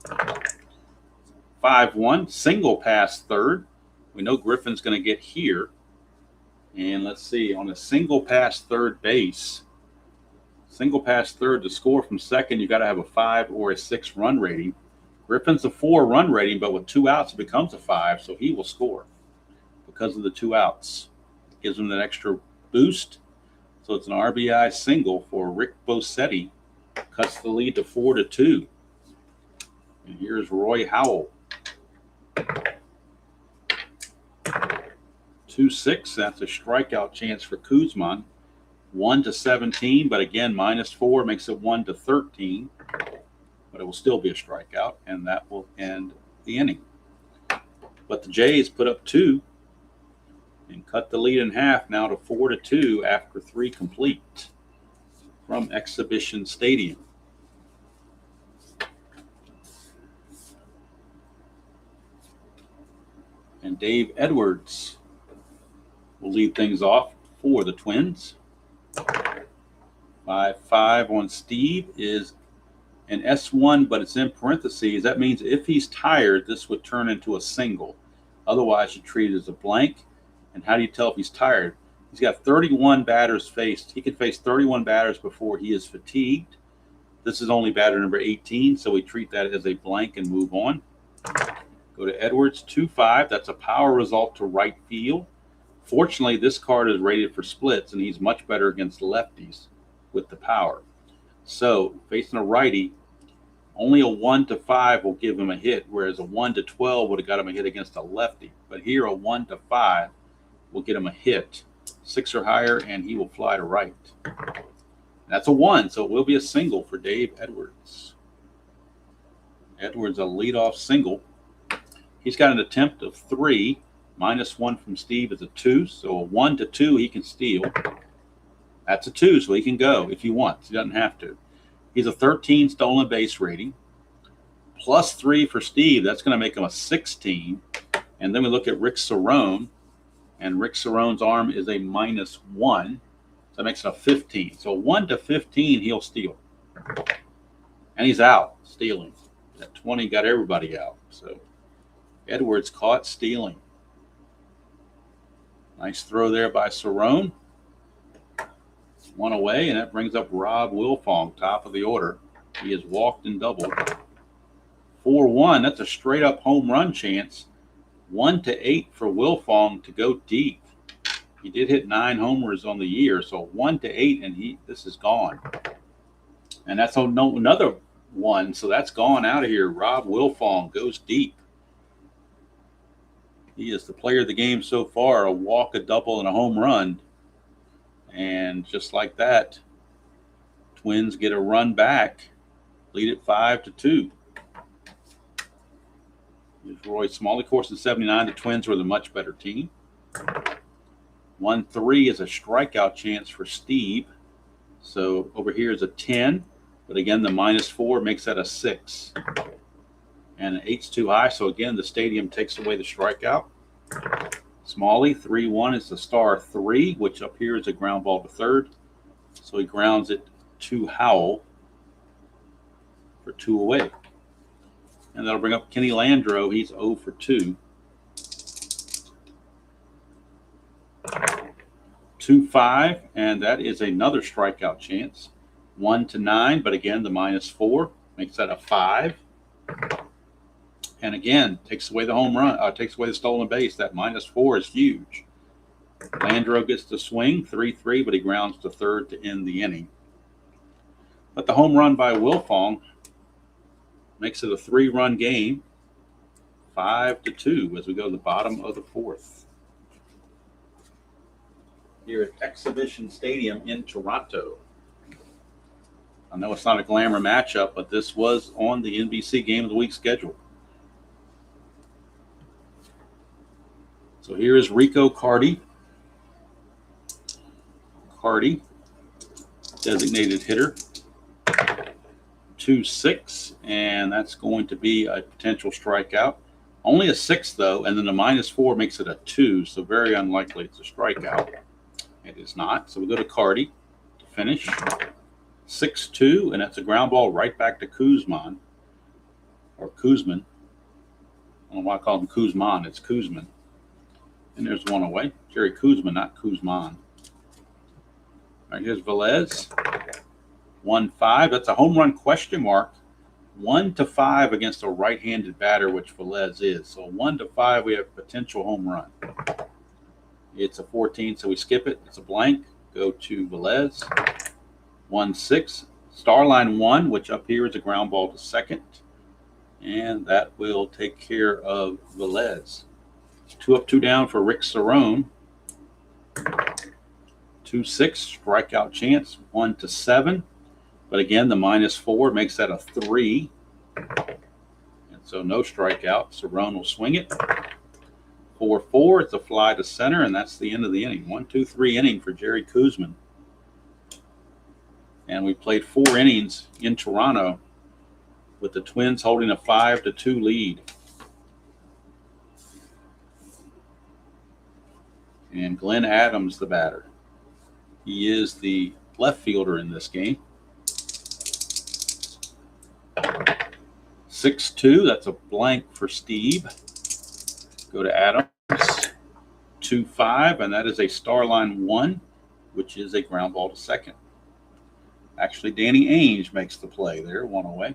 S1: 5-1, single pass third. We know Griffin's going to get here. And let's see, on a single pass third base, single pass third, to score from second, you got to have a 5 or a 6 run rating. Griffin's a 4 run rating, but with 2 outs, it becomes a 5, so he will score because of the 2 outs. Gives him that extra boost. So it's an RBI single for Rick Bosetti. Cuts the lead to 4-2. And here's Roy Howell. 2-6. That's a strikeout chance for Kuzman. 1-17, but again, -4 makes it 1-13. But it will still be a strikeout, and that will end the inning. But the Jays put up 2 and cut the lead in half now to 4-2 after 3 complete from Exhibition Stadium. And Dave Edwards will lead things off for the Twins. 5-5 on Steve is an S1, but it's in parentheses. That means if he's tired, this would turn into a single. Otherwise, you treat it as a blank. And how do you tell if he's tired? He's got 31 batters faced. He can face 31 batters before he is fatigued. This is only batter number 18, so we treat that as a blank and move on. Go to Edwards, 2-5. That's a power result to right field. Fortunately, this card is rated for splits, and he's much better against lefties with the power. So, facing a righty, only a 1-5 will give him a hit, whereas a 1-12 would have got him a hit against a lefty. But here, a 1-5 will get him a hit. 6 or higher, and he will fly to right. That's a 1, so it will be a single for Dave Edwards. Edwards, a leadoff single. He's got an attempt of 3. -1 from Steve is a 2, so a 1-2 he can steal. That's a 2, so he can go if he wants. He doesn't have to. He's a 13 stolen base rating. +3 for Steve. That's going to make him a 16. And then we look at Rick Cerrone. And Rick Cerrone's arm is a -1. So that makes it a 15. So 1-15, he'll steal. And he's out stealing. At 20, got everybody out. So Edwards caught stealing. Nice throw there by Cerrone. 1 away, and that brings up Rob Wilfong, top of the order. He has walked and doubled. 4-1, that's a straight-up home run chance. 1-8 for Wilfong to go deep. He did hit 9 homers on the year, so 1-8, and this is gone. And that's another 1, so that's gone out of here. Rob Wilfong goes deep. He is the player of the game so far, a walk, a double, and a home run. And just like that, Twins get a run back, lead it 5-2. Here's Roy Smalley. Of course, in 79, the Twins were the much better team. 1-3 is a strikeout chance for Steve. So over here is a 10, but again, the -4 makes that a 6. And an 8's too high, so again, the stadium takes away the strikeout. Smalley, 3-1 is the star 3, which up here is a ground ball to third. So he grounds it to Howell for 2 away. And that'll bring up Kenny Landreau. He's 0 for 2. 2-5, and that is another strikeout chance. 1-9, but again, the -4 makes that a 5. And again, takes away the home run, takes away the stolen base. That -4 is huge. Landreau gets the swing, 3-3, but he grounds to third to end the inning. But the home run by Wilfong makes it a 3-run game, 5-2 as we go to the bottom of the 4th. Here at Exhibition Stadium in Toronto. I know it's not a glamour matchup, but this was on the NBC Game of the Week schedule. So here is Rico Carty. Carty, designated hitter. 2-6, and that's going to be a potential strikeout. Only a 6, though, and then the -4 makes it a 2, so very unlikely it's a strikeout. It is not. So we go to Cardi to finish. 6-2, and that's a ground ball right back to Kuzman. Or Kuzman. I don't know why I call him Kuzman. It's Kuzman. And there's one away. Jerry Kuzman, not Kuzman. All right, here's Velez. 1-5. That's a home run question mark. 1-5 against a right-handed batter, which Velez is. So 1-5, we have potential home run. It's a 14, so we skip it. It's a blank. Go to Velez. 1-6. Starline 1, which up here is a ground ball to second. And that will take care of Velez. 2 up, 2 down for Rick Cerrone. 2-6, strikeout chance, 1-7. But again, the -4 makes that a 3. And so no strikeout. Cerrone will swing it. 4-4, it's a fly to center, and that's the end of the inning. 1-2-3 inning for Jerry Kuzman. And we played 4 innings in Toronto with the Twins holding a 5-2 lead. And Glenn Adams, the batter. He is the left fielder in this game. 6-2, that's a blank for Steve. Go to Adams. 2-5, and that is a Starline 1, which is a ground ball to second. Actually, Danny Ainge makes the play there, 1 away.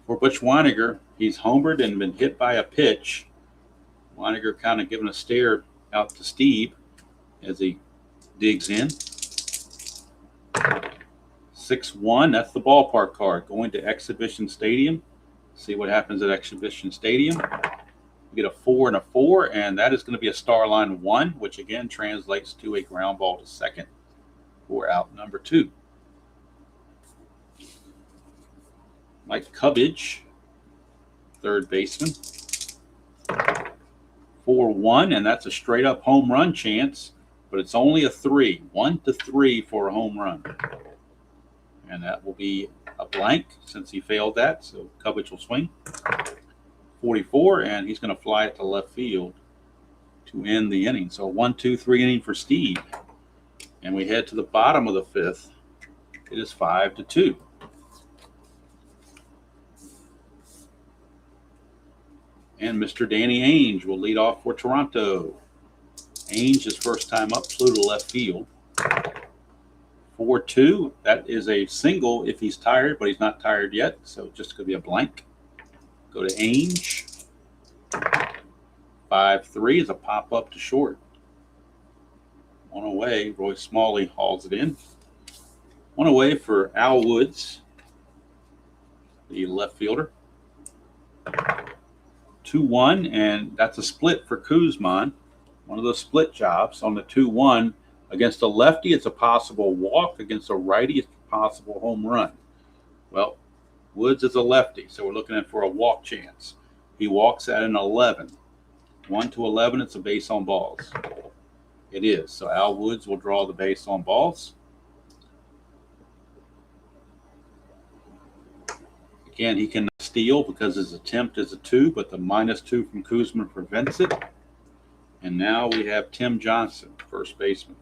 S1: For Butch Weiniger, he's homered and been hit by a pitch. Weiniger kind of giving a stare out to Steve as he digs in. 6-1, that's the ballpark card. Going to Exhibition Stadium. See what happens at Exhibition Stadium. We get a 4 and a 4, and that is going to be a Starline 1, which again translates to a ground ball to second for out number 2. Mike Cubbage, third baseman. 4-1, and that's a straight up home run chance, but it's only a 3. 1-3 for a home run. And that will be a blank since he failed that, so Cubbage will swing. 44, and he's going to fly it to left field to end the inning. So 1-2-3 inning for Steve. And we head to the bottom of the 5th. It is 5-2. And Mr. Danny Ainge will lead off for Toronto. Ainge, his first time up, flew to left field. 4-2. That is a single if he's tired, but he's not tired yet, so just going to be a blank. Go to Ainge. 5-3 is a pop-up to short. 1 away. Roy Smalley hauls it in. 1 away for Al Woods, the left fielder. 2-1, and that's a split for Kuzman. One of those split jobs on the 2-1. Against a lefty, it's a possible walk. Against a righty, it's a possible home run. Well, Woods is a lefty, so we're looking at for a walk chance. He walks at an 11. 1-11, it's a base on balls. It is. So Al Woods will draw the base on balls. Again, he cannot steal because his attempt is a 2, but the -2 from Kuzman prevents it. And now we have Tim Johnson, first baseman.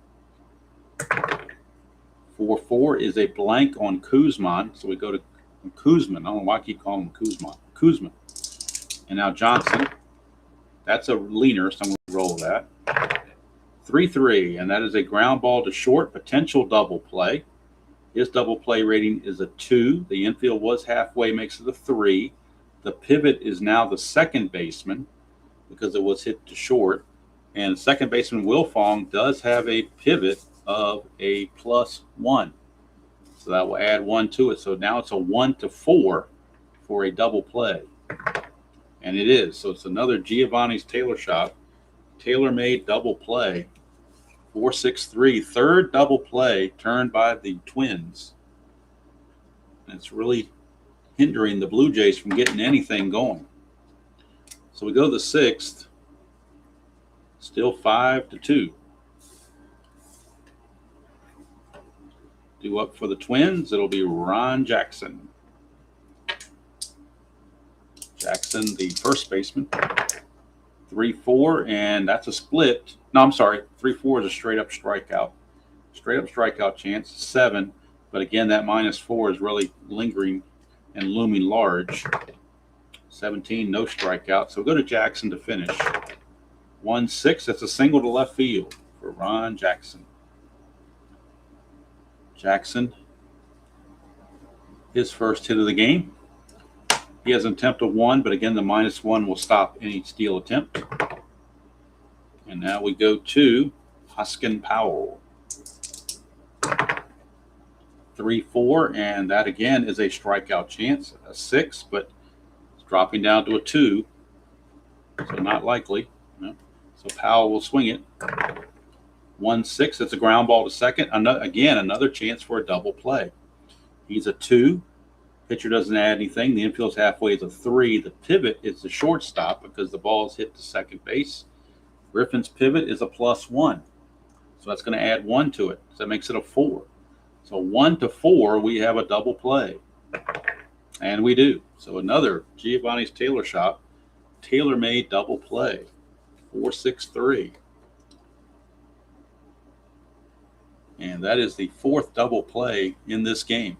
S1: 4-4 is a blank on Kuzman. So we go to Kuzman. I don't know why I keep calling him Kuzman. Kuzman. And now Johnson. That's a leaner, so I'm going to roll that. 3-3, and that is a ground ball to short, potential double play. His double play rating is a 2. The infield was halfway, makes it a 3. The pivot is now the second baseman because it was hit to short. And second baseman Wilfong does have a pivot of a +1. So that will add 1 to it. So now it's a 1-4 for a double play. And it is. So it's another Giovanni's Tailor Shop, tailor-made double play. 4-6-3, third double play turned by the Twins. And it's really hindering the Blue Jays from getting anything going. So we go to the 6th. Still 5-2. Due up for the Twins, it'll be Ron Jackson. Jackson, the first baseman. 3-4, and that's a split. No, I'm sorry. 3-4 is a straight up strikeout. Straight up strikeout chance, 7. But again, that -4 is really lingering and looming large. 17, no strikeout. So we'll go to Jackson to finish. 1-6, that's a single to left field for Ron Jackson. Jackson, his first hit of the game. He has an attempt of 1, but again, the -1 will stop any steal attempt. And now we go to Hoskin Powell. 3-4, and that again is a strikeout chance, a 6, but it's dropping down to a 2, so not likely. No. So Powell will swing it. 1-6, it's a ground ball to second. Again, another chance for a double play. He's a 2. Pitcher doesn't add anything. The infield's halfway is a 3. The pivot is the shortstop because the ball is hit to second base. Griffin's pivot is a +1, so that's going to add 1 to it. So that makes it a 4. So 1-4, we have a double play. And we do. So another Giovanni's Tailor Shop, tailor-made double play. 4-6-3. And that is the 4th double play in this game.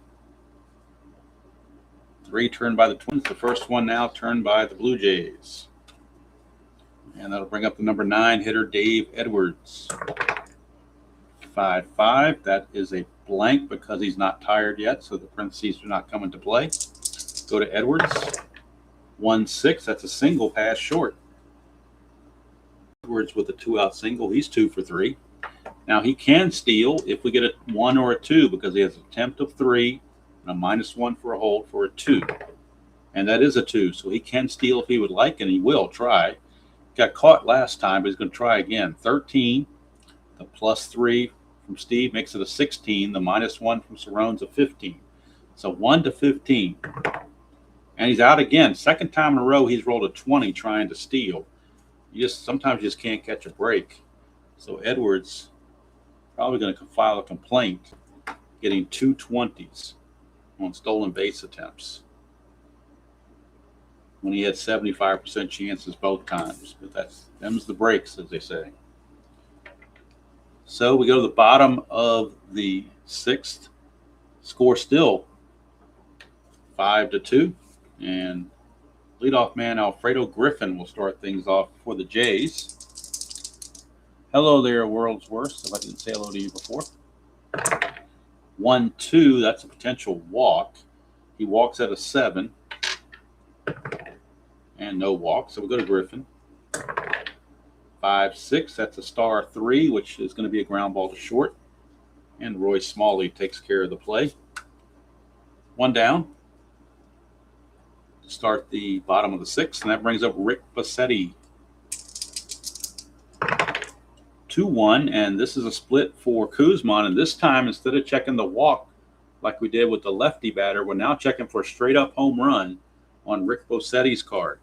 S1: 3 turned by the Twins. The first one now turned by the Blue Jays. And that'll bring up the number 9 hitter, Dave Edwards. 5-5. That is a blank because he's not tired yet, so the parentheses do not come into play. Go to Edwards. 1-6. That's a single pass short. Edwards with a 2-out single. He's 2 for 3. Now he can steal if we get a 1 or a 2 because he has an attempt of 3 and a -1 for a hold for a 2. And that is a 2, so he can steal if he would like, and he will try. Got caught last time, but he's going to try again. 13. The +3 from Steve makes it a 16. The -1 from Cerrone's a 15. So 1-15. And he's out again. Second time in a row, he's rolled a 20 trying to steal. Sometimes you just can't catch a break. So Edwards probably going to file a complaint, getting 2 20s on stolen base attempts when he had 75% chances both times. But them's the breaks, as they say. So we go to the bottom of the 6th. Score still 5-2. And leadoff man Alfredo Griffin will start things off for the Jays. Hello there, world's worst, if I didn't say hello to you before. 1-2, that's a potential walk. He walks at a 7. And no walk, so we'll go to Griffin. 5-6, that's a star 3, which is going to be a ground ball to short. And Roy Smalley takes care of the play. 1 down to start the bottom of the 6th, and that brings up Rick Bassetti. 2-1, and this is a split for Kuzman, and this time instead of checking the walk like we did with the lefty batter, we're now checking for a straight-up home run on Rick Bassetti's card.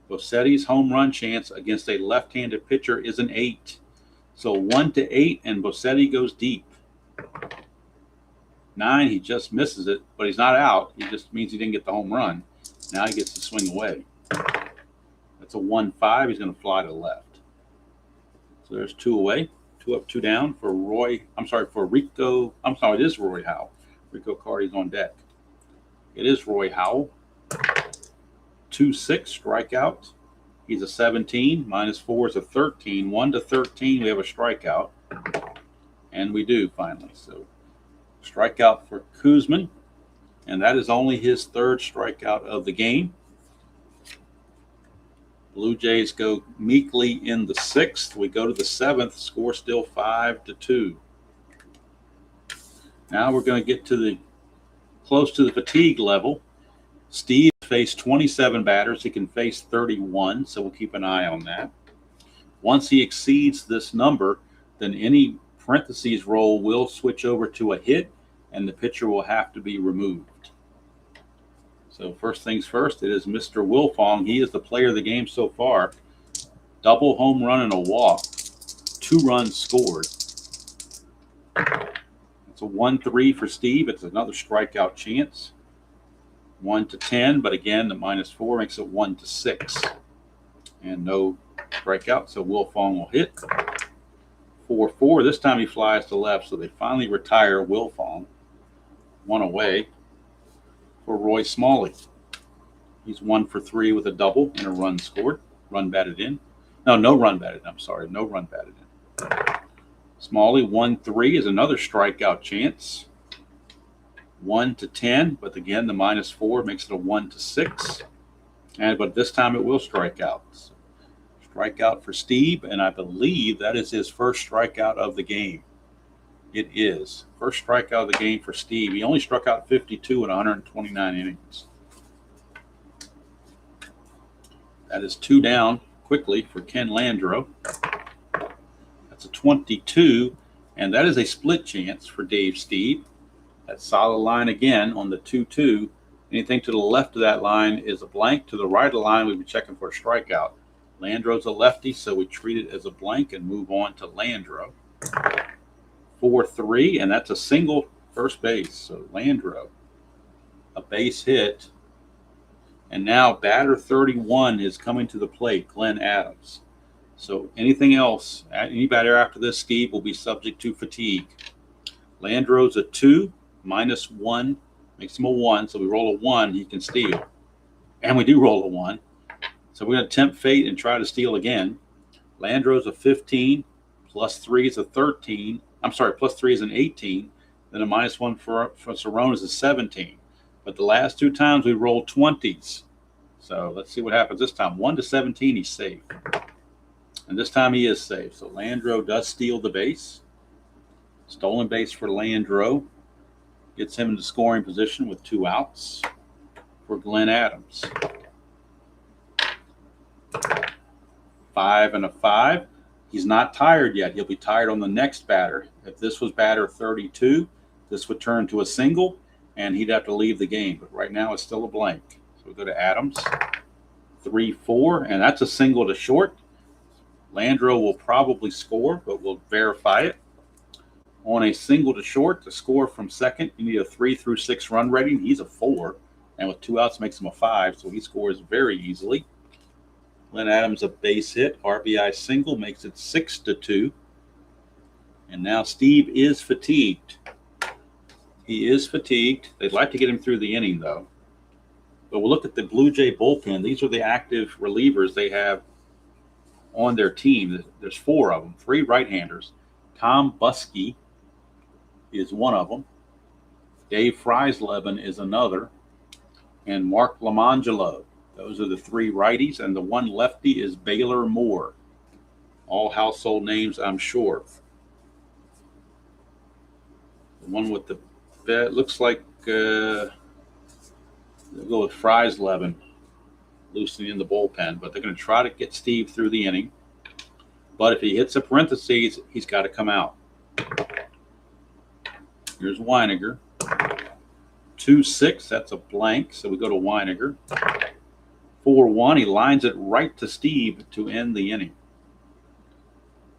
S1: Bassetti's home run chance against a left-handed pitcher is an 8. So 1-8, and Bassetti goes deep. 9, he just misses it, but he's not out. He just means he didn't get the home run. Now he gets to swing away. That's a 1-5. He's going to fly to the left. So there's 2 away. 2 up, 2 down for Rico. It is Roy Howell. Rico Cardi's on deck. It is Roy Howell. 2-6 strikeout. He's a 17. -4 is a 13. 1-13, we have a strikeout. And we do finally. So strikeout for Kuzman. And that is only his 3rd strikeout of the game. Blue Jays go meekly in the 6th. We go to the 7th. Score still 5-2. Now we're going to get to close to the fatigue level. Steve faced 27 batters. He can face 31, so we'll keep an eye on that. Once he exceeds this number, then any parentheses roll will switch over to a hit, and the pitcher will have to be removed. So first things first, it is Mr. Wilfong. He is the player of the game so far. Double home run and a walk. 2 runs scored. It's a 1-3 for Steve. It's another strikeout chance. 1-10, but again, the -4 makes it 1-6. And no strikeout. So Wilfong will hit. 4-4. This time he flies to left, so they finally retire Wilfong. 1 away for Roy Smalley. He's 1 for 3 with a double and a run scored. Run batted in. No run batted in. I'm sorry, no run batted in. Smalley 1-3 is another strikeout chance. 1-10, but again the -4 makes it a 1-6. But this time it will strike out. So, strikeout for Steve, and I believe that is his first strikeout of the game. It is. First strikeout of the game for Steve. He only struck out 52 in 129 innings. That is 2 down quickly for Ken Landreau. That's a 22, and that is a split chance for Dave Steve. That solid line again on the 2-2. Anything to the left of that line is a blank. To the right of the line, we'll be checking for a strikeout. Landreau's a lefty, so we treat it as a blank and move on to Landreau. 4-3, and that's a single first base. So Landreau, a base hit. And now batter 31 is coming to the plate, Glenn Adams. So anything else, any batter after this, Steve, will be subject to fatigue. Landreau's a 2, -1, makes him a 1. So we roll a 1, he can steal. And we do roll a 1. So we're going to tempt fate and try to steal again. Landreau's a 15, +3 is a 13. I'm sorry, +3 is an 18. Then a -1 for Cerrone is a 17. But the last 2 times we rolled 20s. So let's see what happens this time. 1-17, he's safe. And this time he is safe. So Landreau does steal the base. Stolen base for Landreau. Gets him into scoring position with 2 outs for Glenn Adams. 5 and a 5. He's not tired yet. He'll be tired on the next batter. If this was batter 32, this would turn to a single, and he'd have to leave the game. But right now it's still a blank. So we go to Adams. 3-4, and that's a single to short. Landreau will probably score, but we'll verify it. On a single to short, to score from second, you need a 3 through 6 run rating. He's a 4, and with 2 outs makes him a 5, so he scores very easily. Glenn Adams a base hit, RBI single, makes it 6-2. And now Steve is fatigued. He is fatigued. They'd like to get him through the inning, though. But we'll look at the Blue Jay bullpen. These are the active relievers they have on their team. There's 4 of them, 3 right-handers. Tom Buskey is one of them. Dave Freisleben is another. And Mark Lamangelo. Those are the 3 righties, and the 1 lefty is Baylor Moore. All household names, I'm sure. The one with the looks like they'll go with Freisleben, loosening in the bullpen, but they're going to try to get Steve through the inning. But if he hits a parentheses, he's got to come out. Here's Weiniger. 2-6, that's a blank, so we go to Weiniger. 4-1, he lines it right to Steve to end the inning.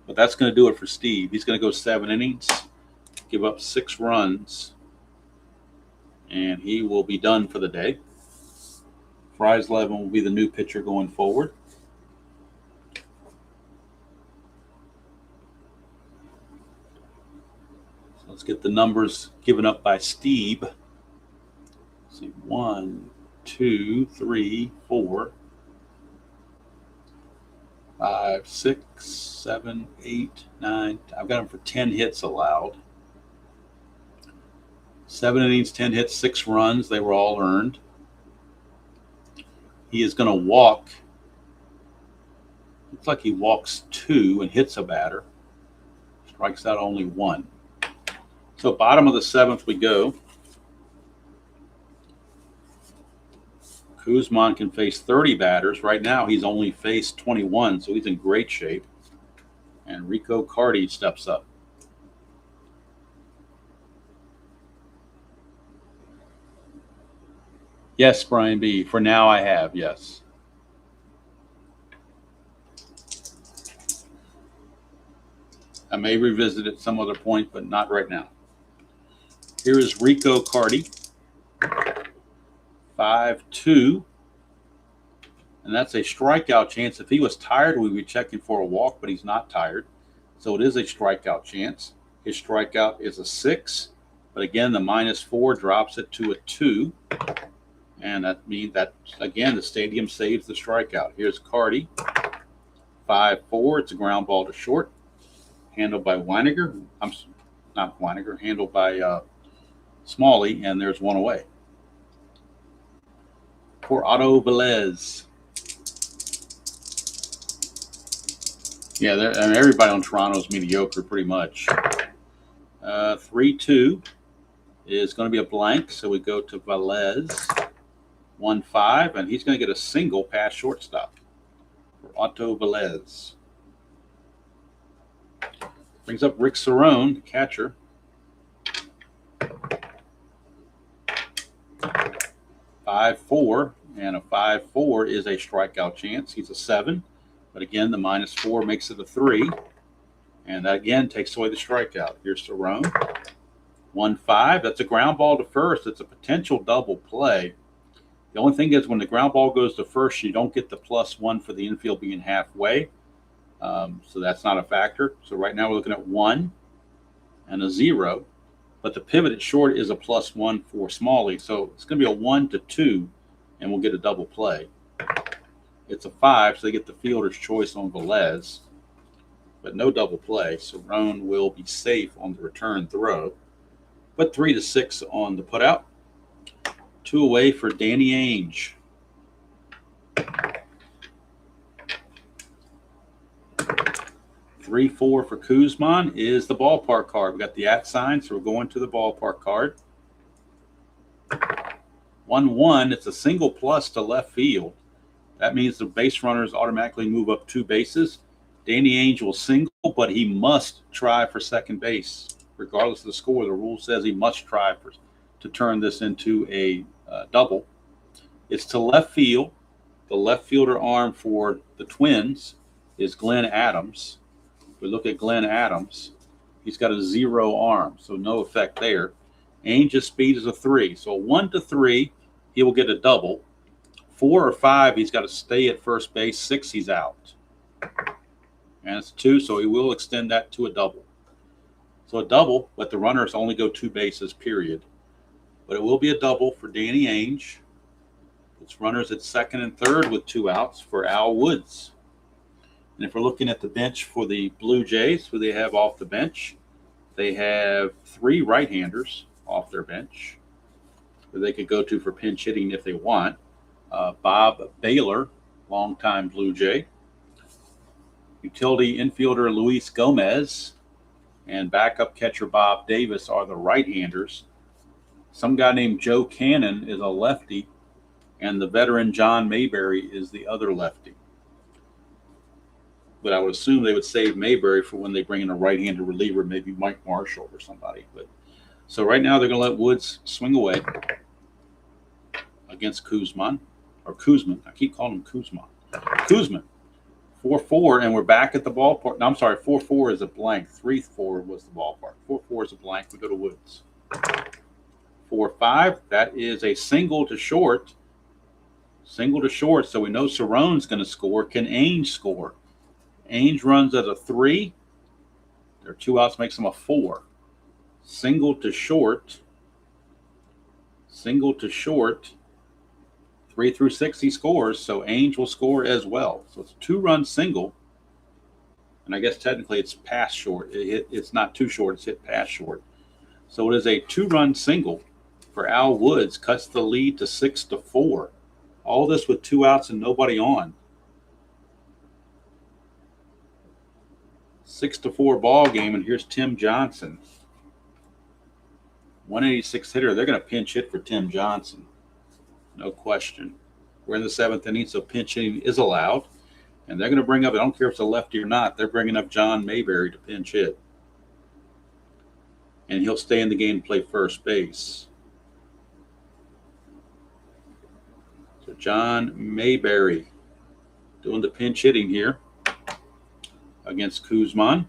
S1: But that's going to do it for Steve. He's going to go 7 innings, give up 6 runs, and he will be done for the day. Freisleben will be the new pitcher going forward. So let's get the numbers given up by Steve. Let's see, 1, 2, 3, 4, 5, 6, 7, 8, 9. I've got him for 10 hits allowed. 7 innings, 10 hits, 6 runs. They were all earned. He is going to walk. Looks like he walks 2 and hits a batter. Strikes out only 1. So bottom of the 7th we go. Kuzman can face 30 batters. Right now he's only faced 21, so he's in great shape. And Rico Carty steps up. Yes, Brian B. For now I have, yes. I may revisit it some other point, but not right now. Here is Rico Carty. 5-2. And that's a strikeout chance. If he was tired, we'd be checking for a walk, but he's not tired. So it is a strikeout chance. His strikeout is a 6. But again, the -4 drops it to a 2. And that means that, again, the stadium saves the strikeout. Here's Cardi. 5-4. It's a ground ball to short. Handled by Weiniger. Not Weiniger. Handled by Smalley. And there's one away. For Otto Velez. Yeah, and everybody on Toronto is mediocre pretty much. 3-2 is going to be a blank, so we go to Velez. 1-5, and he's going to get a single past shortstop for Otto Velez. Brings up Rick Cerrone, the catcher. 5-4, and a 5-4 is a strikeout chance. He's a 7. But again, the -4 makes it a 3. And that again takes away the strikeout. Here's Cerrone. 1-5. That's a ground ball to first. It's a potential double play. The only thing is when the ground ball goes to first, you don't get the +1 for the infield being halfway. So that's not a factor. So right now we're looking at 1 and a 0. But the pivot at short is a +1 for Smalley. So it's going to be a 1-2, and we'll get a double play. It's a 5, so they get the fielder's choice on Velez. But no double play. Cerrone will be safe on the return throw. But 3-6 on the putout. 2 away for Danny Ainge. 3-4 for Kuzman is the ballpark card. We got the @ sign, so we're going to the ballpark card. 1-1, it's a single plus to left field. That means the base runners automatically move up 2 bases. Danny Ainge will single, but he must try for second base. Regardless of the score, the rule says he must try to turn this into a double. It's to left field. The left fielder arm for the Twins is Glenn Adams. If we look at Glenn Adams, he's got a 0 arm, so no effect there. Ainge's speed is a 3. So 1-3, he will get a double. 4 or 5, he's got to stay at first base. 6, he's out. And it's 2, so he will extend that to a double. So a double, but the runners only go 2 bases, period. But it will be a double for Danny Ainge. It's runners at second and third with 2 outs for Al Woods. And if we're looking at the bench for the Blue Jays, who they have off the bench, they have 3 right-handers off their bench that they could go to for pinch hitting if they want. Bob Baylor, longtime Blue Jay. Utility infielder Luis Gomez and backup catcher Bob Davis are the right-handers. Some guy named Joe Cannon is a lefty, and the veteran John Mayberry is the other lefty. But I would assume they would save Mayberry for when they bring in a right-handed reliever, maybe Mike Marshall or somebody. But so right now they're going to let Woods swing away against Kuzman. I keep calling him Kuzman. Kuzman. 4-4, and we're back at the ballpark. No, I'm sorry, 4-4 is a blank. 3-4 was the ballpark. 4-4 is a blank. We go to Woods. 4-5, that is a single to short. Single to short, so we know Cerrone's going to score. Can Ainge score? Ainge runs at a 3. Their 2 outs makes him a 4. Single to short. Single to short. 3 through 6 he scores, so Ainge will score as well. So it's a 2-run single. And I guess technically it's past short. It's not too short, it's hit past short. So it is a 2-run single for Al Woods. Cuts the lead to 6-4. All this with 2 outs and nobody on. 6-4 ball game, and here's Tim Johnson. 186 hitter. They're going to pinch hit for Tim Johnson. No question. We're in the 7th inning, so pinch hitting is allowed. And they're going to bring up, I don't care if it's a lefty or not, they're bringing up John Mayberry to pinch hit. And he'll stay in the game and play first base. So John Mayberry doing the pinch hitting here against Kuzman.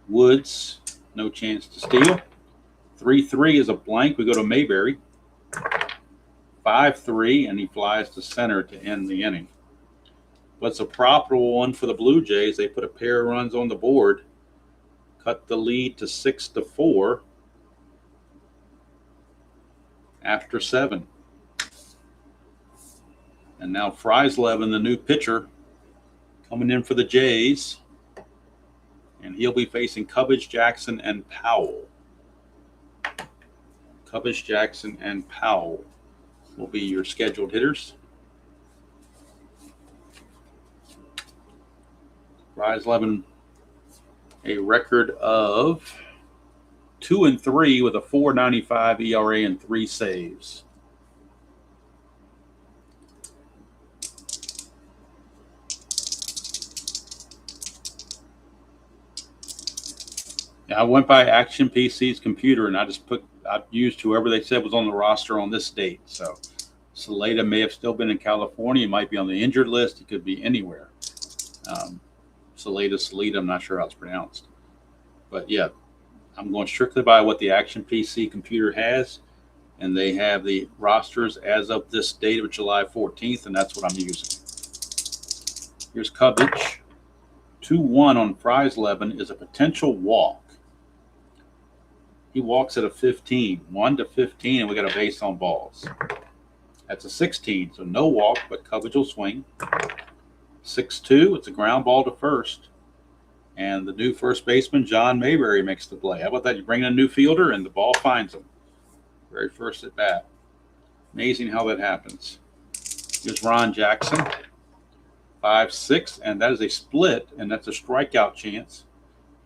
S1: Woods, no chance to steal. 3-3 is a blank. We go to Mayberry. 5-3, and he flies to center to end the inning. But it's a profitable one for the Blue Jays. They put a pair of runs on the board, cut the lead to 6-4 after 7. And now Fryslevin, the new pitcher, coming in for the Jays. And he'll be facing Cubbage, Jackson, and Powell. Cubbage, Jackson, and Powell will be your scheduled hitters. Fryslevin, a record of 2-3 with a 4.95 ERA and 3 saves. I went by Action PC's computer, and I used whoever they said was on the roster on this date. So Saleta may have still been in California. He might be on the injured list. He could be anywhere. Saleta, I'm not sure how it's pronounced. But yeah, I'm going strictly by what the Action PC computer has. And they have the rosters as of this date of July 14th, and that's what I'm using. Here's Cubbage. 2-1 on Fryslevin is a potential walk. He walks at a 15, 1-15, and we got a base on balls. That's a 16, so no walk, but Cubbage will swing. 6-2, it's a ground ball to first. And the new first baseman, John Mayberry, makes the play. How about that? You bring in a new fielder, and the ball finds him. Very first at bat. Amazing how that happens. Here's Ron Jackson. 5-6, and that is a split, and that's a strikeout chance.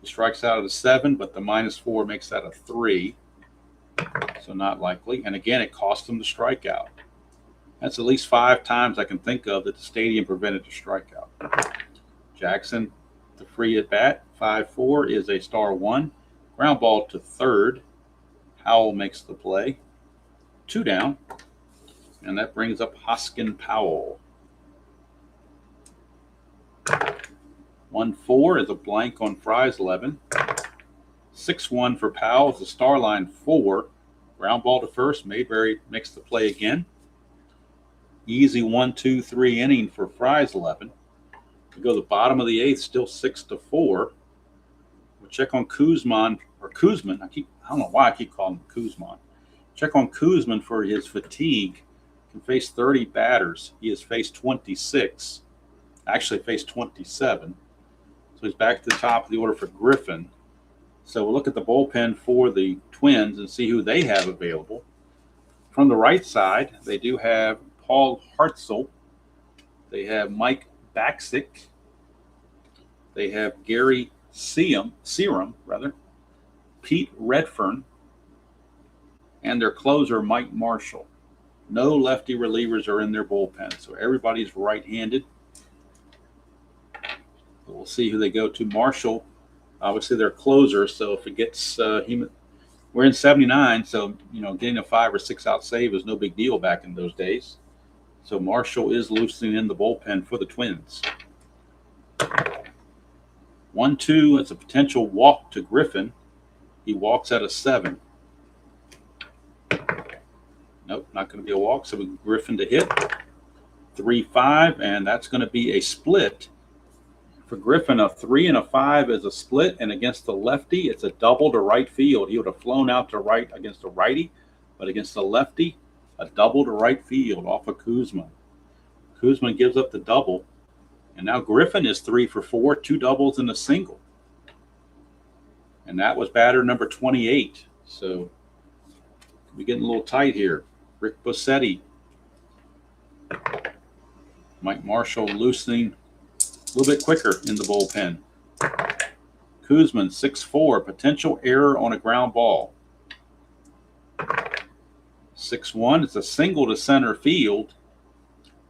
S1: He strikes out at a 7, but the -4 makes that a 3. So not likely. And again, it cost him the strikeout. That's at least 5 times I can think of that the stadium prevented the strikeout. Jackson, the free at bat, 5-4 is a star 1. Ground ball to third. Powell makes the play. 2 down. And that brings up Hoskin Powell. 1-4 is a blank on Fryslevin. 6-1 for Powell is the star line 4. Ground ball to first. Mayberry makes the play again. Easy 1-2-3 inning for Fryslevin. We go to the bottom of the 8th, still 6-4. We'll check on Kuzman. I don't know why I keep calling him Kuzman. Check on Kuzman for his fatigue. Can face 30 batters. He has faced 26. Actually faced 27. So he's back to the top of the order for Griffin. So we'll look at the bullpen for the Twins and see who they have available. From the right side, they do have Paul Hartzell. They have Mike Baksick. They have Gary Serum, Pete Redfern, and their closer, Mike Marshall. No lefty relievers are in their bullpen, so everybody's right-handed. We'll see who they go to. Marshall, obviously their closer, so if it gets we're in 79, so getting a 5 or 6 out save is no big deal back in those days. So Marshall is loosening in the bullpen for the Twins. 1-2, it's a potential walk to Griffin. He walks at a 7. Nope, not going to be a walk, so we Griffin to hit. 3-5, and that's going to be a split. For Griffin, a 3 and a 5 is a split, and against the lefty, it's a double to right field. He would have flown out to right against a righty, but against the lefty, a double to right field off of Kuzman. Kuzman gives up the double, and now Griffin is 3 for 4, 2 doubles and a single. And that was batter number 28. So we're getting a little tight here. Rick Bossetti. Mike Marshall loosening a little bit quicker in the bullpen. Kuzman, 6-4, potential error on a ground ball. 6-1, it's a single to center field.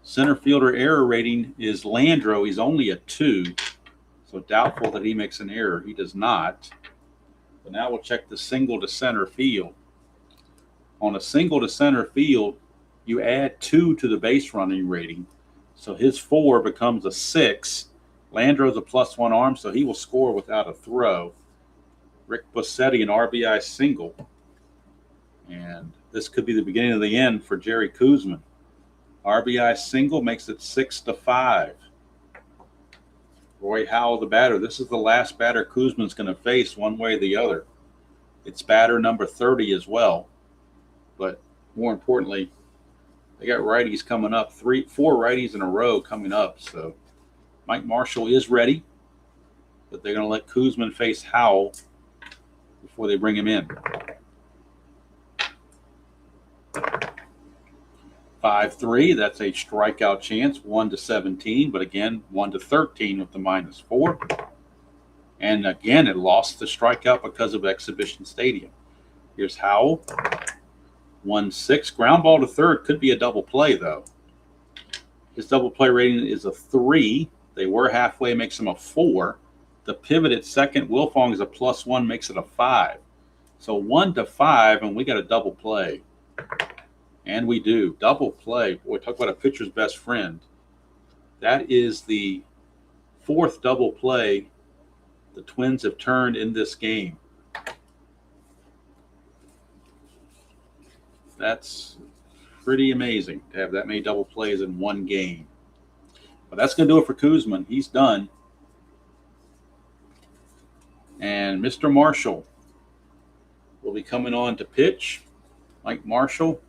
S1: Center fielder error rating is Landreau. He's only a 2, so doubtful that he makes an error. He does not. But now we'll check the single to center field. On a single to center field, you add 2 to the base running rating. So his 4 becomes a 6. Landreau's a +1 arm, so he will score without a throw. Rick Bossetti, an RBI single. And This could be the beginning of the end for Jerry Koosman. RBI single makes it 6-5. Roy Howell, the batter. This is the last batter Koosman's going to face one way or the other. It's batter number 30 as well. But more importantly, they got righties coming up. 4 righties in a row coming up. So Mike Marshall is ready, but they're going to let Koosman face Howell before they bring him in. 5-3, that's a strikeout chance, 1-17, but again, 1-13 with the -4. And again, it lost the strikeout because of Exhibition Stadium. Here's Howell, 1-6. Ground ball to third, could be a double play, though. His double play rating is a 3. They were halfway, makes him a 4. The pivot at second, Wilfong is a +1, makes it a 5. So 1-5, and we got a double play. And we do. Double play. Boy, talk about a pitcher's best friend. That is the 4th double play the Twins have turned in this game. That's pretty amazing to have that many double plays in one game. But that's going to do it for Koosman. He's done. And Mr. Marshall will be coming on to pitch. Mike Marshall,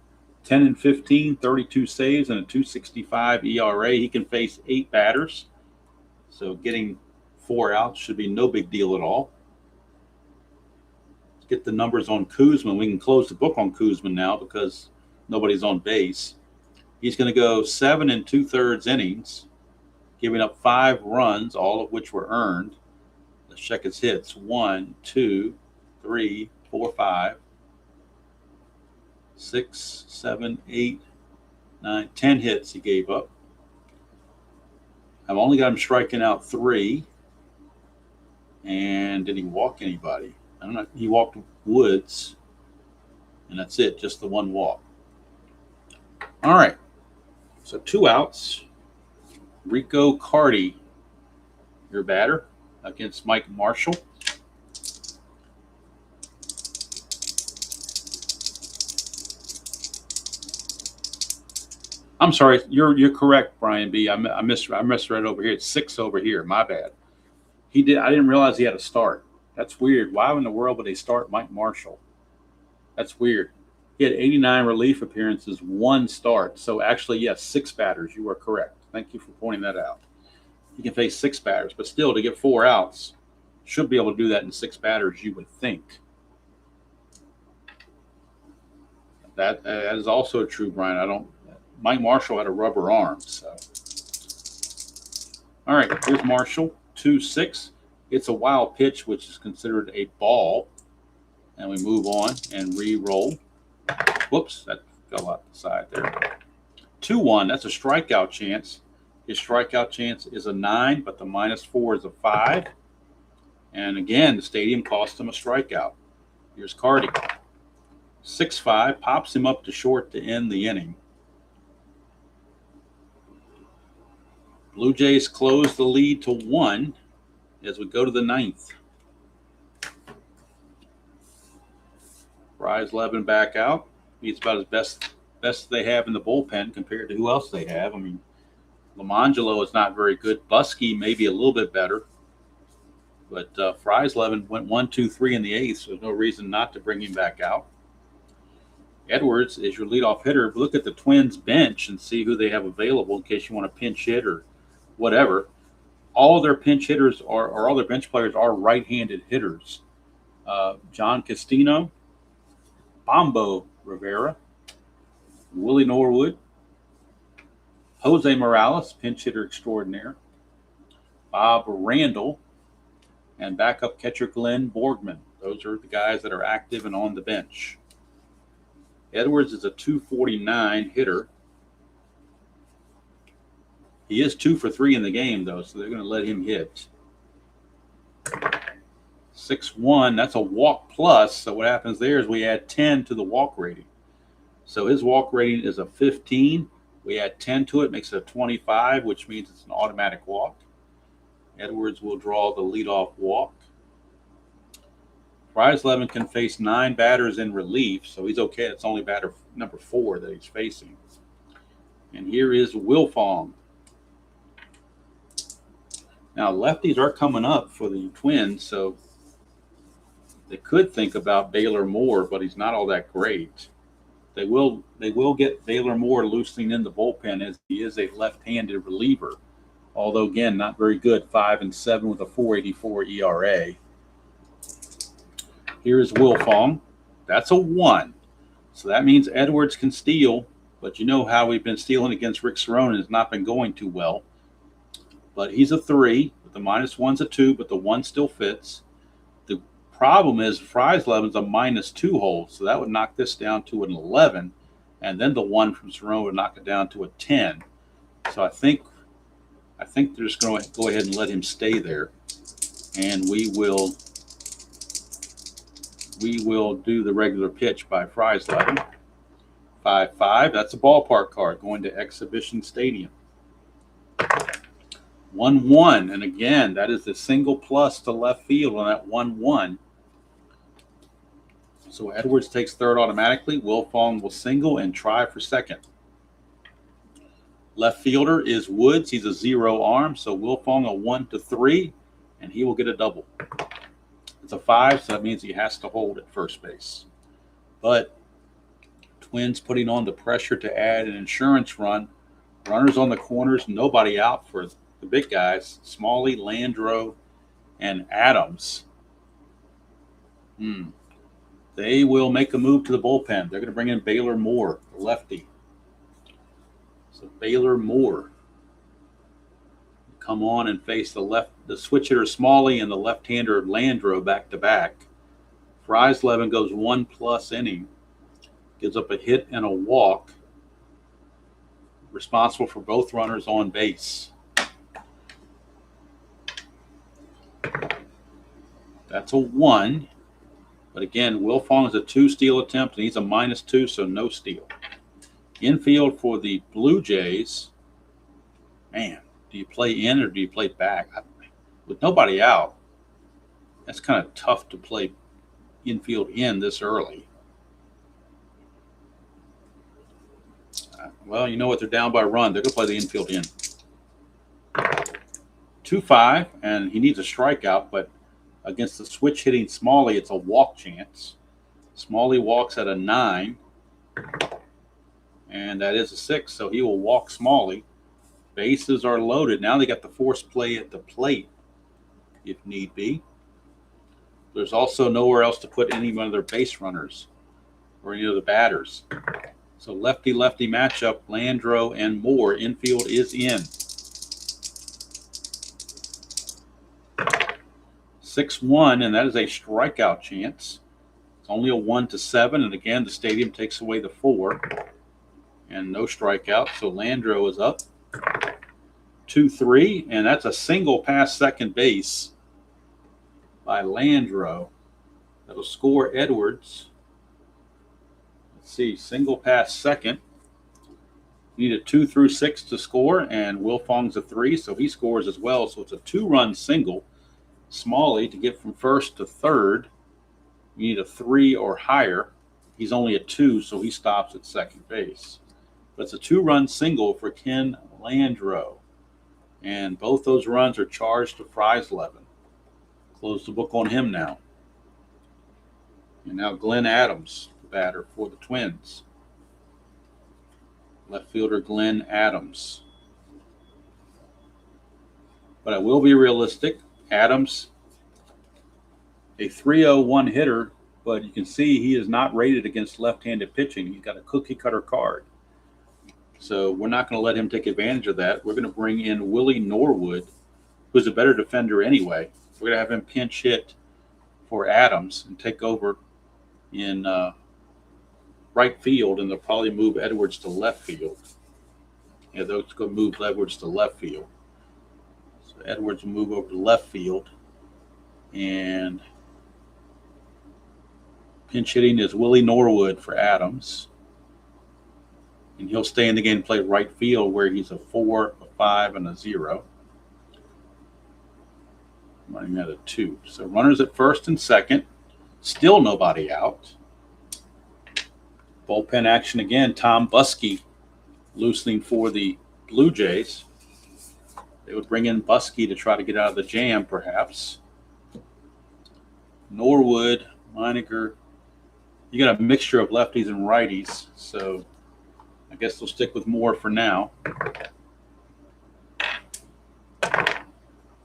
S1: 10-15, 32 saves, and a 2.65 ERA. He can face 8 batters. So getting 4 outs should be no big deal at all. Let's get the numbers on Koosman. We can close the book on Koosman now because nobody's on base. He's going to go 7 2/3 innings, giving up 5 runs, all of which were earned. Let's check his hits. 1, 2, 3, 4, 5. 6, 7, 8, 9, 10 hits he gave up. I've only got him striking out 3. And did he walk anybody? I don't know. He walked Woods, and that's it, just the 1 walk. All right. So 2 outs. Rico Carty, your batter, against Mike Marshall. I'm sorry, you're correct, Brian B. I misread over here. It's 6 over here. My bad. I didn't realize he had a start. That's weird. Why in the world would they start Mike Marshall? That's weird. He had 89 relief appearances, 1 start. So actually, yes, 6 batters. You are correct. Thank you for pointing that out. He can face 6 batters, but still to get 4 outs, should be able to do that in 6 batters, you would think. That is also true, Brian. Mike Marshall had a rubber arm, so. All right, here's Marshall, 2-6. It's a wild pitch, which is considered a ball. And we move on and re-roll. Whoops, that fell out the side there. 2-1, that's a strikeout chance. His strikeout chance is a 9, but the -4 is a 5. And again, the stadium cost him a strikeout. Here's Carty. 6-5, pops him up to short to end the inning. Blue Jays close the lead to 1 as we go to the 9th. Fries Levin back out. He's about as best they have in the bullpen compared to who else they have. I mean, Lamangelo is not very good. Buskey may be a little bit better. But Fries Levin went 1, 2, 3 in the 8th, so there's no reason not to bring him back out. Edwards is your leadoff hitter. Look at the Twins bench and see who they have available in case you want to pinch hit or whatever. All their pinch hitters or all their bench players are right-handed hitters. John Castino, Bombo Rivera, Willie Norwood, Jose Morales, pinch hitter extraordinaire, Bob Randall, and backup catcher Glenn Borgman. Those are the guys that are active and on the bench. Edwards is a 249 hitter. He is 2 for 3 in the game, though, so they're going to let him hit. 6-1, that's a walk plus. So what happens there is we add 10 to the walk rating. So his walk rating is a 15. We add 10 to it, makes it a 25, which means it's an automatic walk. Edwards will draw the leadoff walk. Fries-Levin can face 9 batters in relief, so he's okay. It's only batter number 4 that he's facing. And here is Wilfong. Now, lefties are coming up for the Twins, so they could think about Baylor Moore, but he's not all that great. They will get Baylor Moore loosening in the bullpen, as he is a left-handed reliever. Although, again, not very good, 5-7 with a 4.84 ERA. Here is Wilfong. That's a 1. So that means Edwards can steal, but you know how we've been stealing against Rick Cerone. It's not been going too well. But he's a 3, but the -1's a 2, but the 1 still fits. The problem is Fries-Levin's a -2 hold, so that would knock this down to an 11, and then the 1 from Cerone would knock it down to a 10. So I think they're just going to go ahead and let him stay there, and we will do the regular pitch by Fries-Levin. 5-5. That's a ballpark card going to Exhibition Stadium. 1-1, and again, that is the single plus to left field on that 1-1. So Edwards takes third automatically. Wilfong will single and try for second. Left fielder is Woods. He's a 0 arm, so Wilfong a 1-3, and he will get a double. It's a 5, so that means he has to hold at first base. But Twins putting on the pressure to add an insurance run. Runners on the corners, nobody out for the big guys, Smalley, Landreau, and Adams. They will make a move to the bullpen. They're going to bring in Baylor Moore, the lefty. So Baylor Moore come on and face the switch hitter Smalley and the left-hander Landreau back to back. Fries-Levin goes 1+ inning, gives up a hit and a walk, responsible for both runners on base. That's a 1. But again, Wilfong is a 2 steal attempt, and he's a -2, so no steal. Infield for the Blue Jays. Man, do you play in or do you play back? With nobody out, that's kind of tough to play infield in this early. Well, you know what? They're down by a run. They're going to play the infield in. 2-5, and he needs a strikeout, but against the switch hitting Smalley, it's a walk chance. Smalley walks at a 9, and that is a 6, so he will walk Smalley. Bases are loaded. Now they got the force play at the plate if need be. There's also nowhere else to put any one of their base runners or any of the batters. So lefty-lefty matchup, Landreau and Moore. Infield is in. 6-1, and that is a strikeout chance. It's only a 1-7, and again, the stadium takes away the 4. And no strikeout, so Landreau is up. 2-3, and that's a single past second base by Landreau. That'll score Edwards. Let's see, single past second. You need a 2 through 6 to score, and Wilfong's a 3, so he scores as well. So it's a 2-run single. Smalley, to get from first to third, you need a 3 or higher. He's only a 2, so he stops at second base. But it's a 2-run single for Ken Landreau. And both those runs are charged to Fries-Levin. Close the book on him now. And now Glenn Adams, the batter for the Twins. Left fielder Glenn Adams. But I will be realistic. Adams, a 301 hitter, but you can see he is not rated against left-handed pitching. He's got a cookie-cutter card. So we're not going to let him take advantage of that. We're going to bring in Willie Norwood, who's a better defender anyway. We're going to have him pinch hit for Adams and take over in right field, and they'll probably move Edwards to left field. Yeah, they'll go move Edwards to left field. So Edwards will move over to left field, and pinch hitting is Willie Norwood for Adams. And he'll stay in the game and play right field, where he's a 4, a 5, and a 0. Running at a 2. So runners at first and second. Still nobody out. Bullpen action again. Tom Buskey loosening for the Blue Jays. They would bring in Buskey to try to get out of the jam, perhaps. Norwood, Meininger. You got a mixture of lefties and righties, so I guess they'll stick with Moore for now.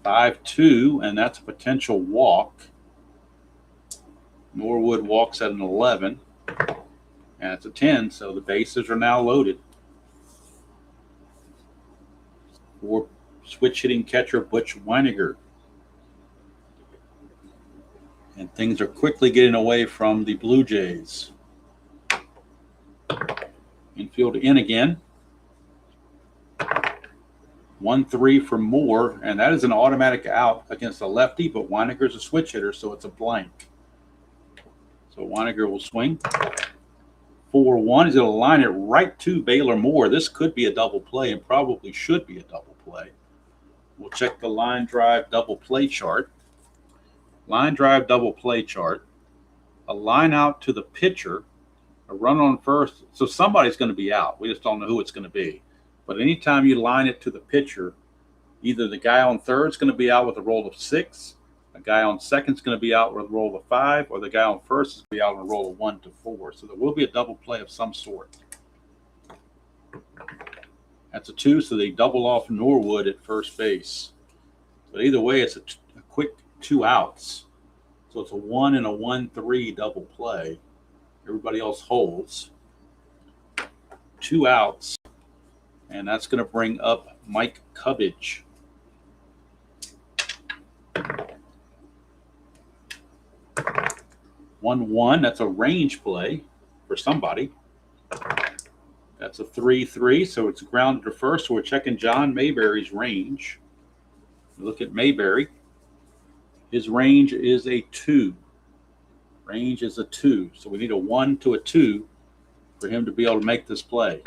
S1: 5-2, and that's a potential walk. Norwood walks at an 11, and it's a 10, so the bases are now loaded. For switch hitting catcher Butch Weiniger. And things are quickly getting away from the Blue Jays. Infield in again. 1-3 for Moore, and that is an automatic out against a lefty, but Weiniger's a switch hitter, so it's a blank. So Weiniger will swing. 4-1. He's going to line it right to Baylor Moore. This could be a double play and probably should be a double play. We'll check the line drive double play chart. Line drive double play chart. A line out to the pitcher. A run on first. So somebody's going to be out. We just don't know who it's going to be. But anytime you line it to the pitcher, either the guy on third is going to be out with a roll of 6, a guy on second is going to be out with a roll of 5, or the guy on first is going to be out on a roll of 1 to 4. So there will be a double play of some sort. That's a 2, so they double off Norwood at first base. But either way, it's a quick 2 outs. So it's a 1 and a 1-3 double play. Everybody else holds. 2 outs. And that's going to bring up Mike Cubbage. 1-1. That's a range play for somebody. That's a 3-3, so it's grounded to first. So we're checking John Mayberry's range. Look at Mayberry. His range is a 2. Range is a 2. So we need a 1 to a 2 for him to be able to make this play.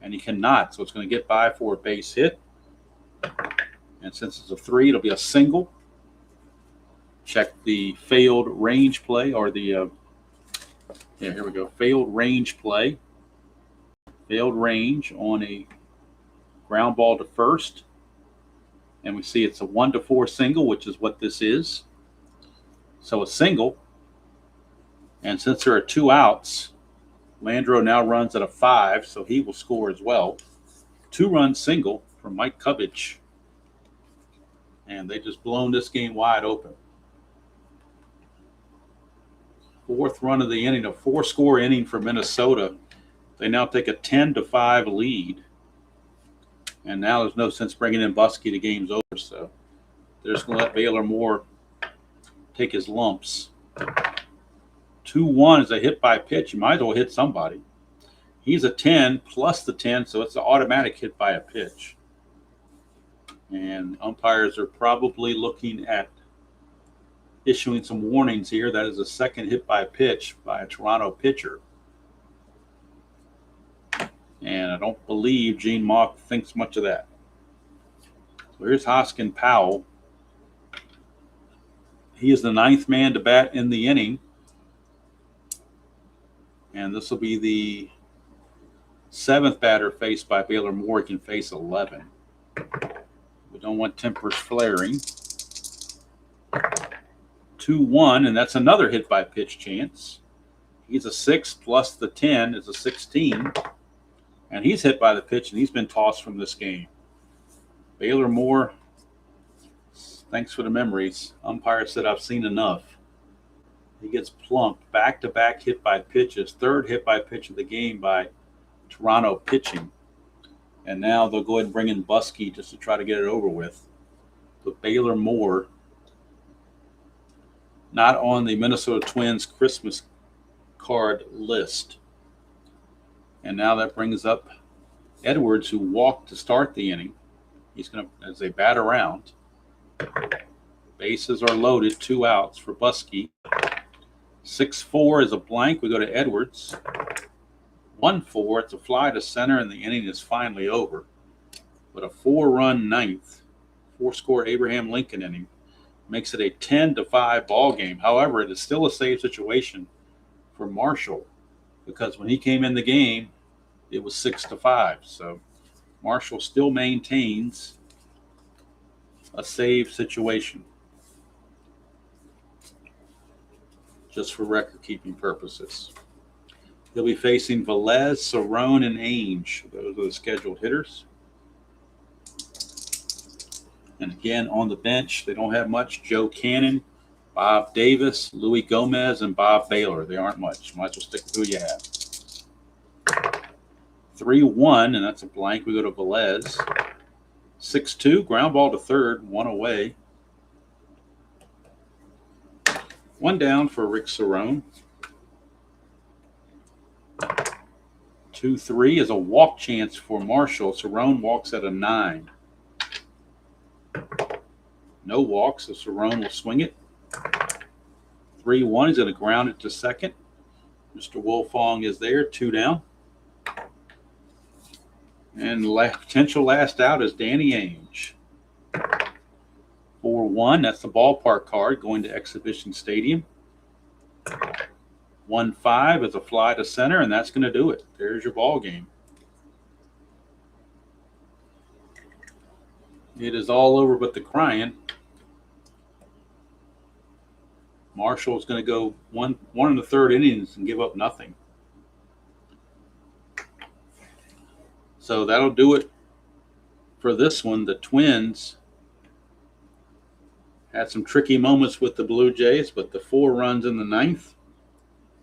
S1: And he cannot, so it's going to get by for a base hit. And since it's a 3, it'll be a single. Check the failed range play, or the, here we go, failed range play. Failed range on a ground ball to first. And we see it's a 1 to 4 single, which is what this is. So a single. And since there are 2 outs, Landreau now runs at a 5, so he will score as well. 2-run single from Mike Cubbage. And they just blown this game wide open. 4th run of the inning, a 4-score inning for Minnesota. They now take a 10-5 lead. And now there's no sense bringing in Buskey. The game's over, so they're just going to let Baylor Moore take his lumps. 2-1 is a hit by pitch. You might as well hit somebody. He's a 10 plus the 10, so it's an automatic hit by a pitch. And umpires are probably looking at issuing some warnings here. That is a second hit by pitch by a Toronto pitcher. And I don't believe Gene Mauch thinks much of that. So here's Hoskin Powell. He is the 9th man to bat in the inning. And this will be the 7th batter faced by Baylor Moore. He can face 11. We don't want tempers flaring. 2-1, and that's another hit by pitch chance. He's a 6 plus the 10 is a 16. And he's hit by the pitch, and he's been tossed from this game. Baylor Moore, thanks for the memories. Umpire said, I've seen enough. He gets plunked, back-to-back hit by pitches, 3rd hit by pitch of the game by Toronto pitching. And now they'll go ahead and bring in Buskey just to try to get it over with. But Baylor Moore, not on the Minnesota Twins Christmas card list. And now that brings up Edwards, who walked to start the inning. He's going to, as they bat around. Bases are loaded, 2 outs for Buskey. 6-4 is a blank. We go to Edwards. 1-4, it's a fly to center, and the inning is finally over. But a 4-run 9th, 4-score Abraham Lincoln inning. makes it a 10-5 ball game. However, it is still a save situation for Marshall because when he came in the game, it was 6-5. So Marshall still maintains a save situation, just for record-keeping purposes. He'll be facing Velez, Cerrone, and Ainge. Those are the scheduled hitters. And again, on the bench, they don't have much. Joe Cannon, Bob Davis, Louis Gomez, and Bob Baylor. They aren't much. Might as well stick with who you have. 3-1, and that's a blank. We go to Velez. 6-2, ground ball to third, one away. One down for Rick Cerrone. 2-3 is a walk chance for Marshall. Cerrone walks at a 9. No walk, so Cerrone will swing it. 3-1, he's going to ground it to second. Mr. Wolfong is there, 2 down. And potential last out is Danny Ainge. 4-1, that's the ballpark card going to Exhibition Stadium. 1-5 is a fly to center, and that's going to do it. There's your ball game. It is all over but the crying. Marshall is going to go one in the third innings and give up nothing. So that'll do it for this one. The Twins had some tricky moments with the Blue Jays, but the 4 runs in the 9th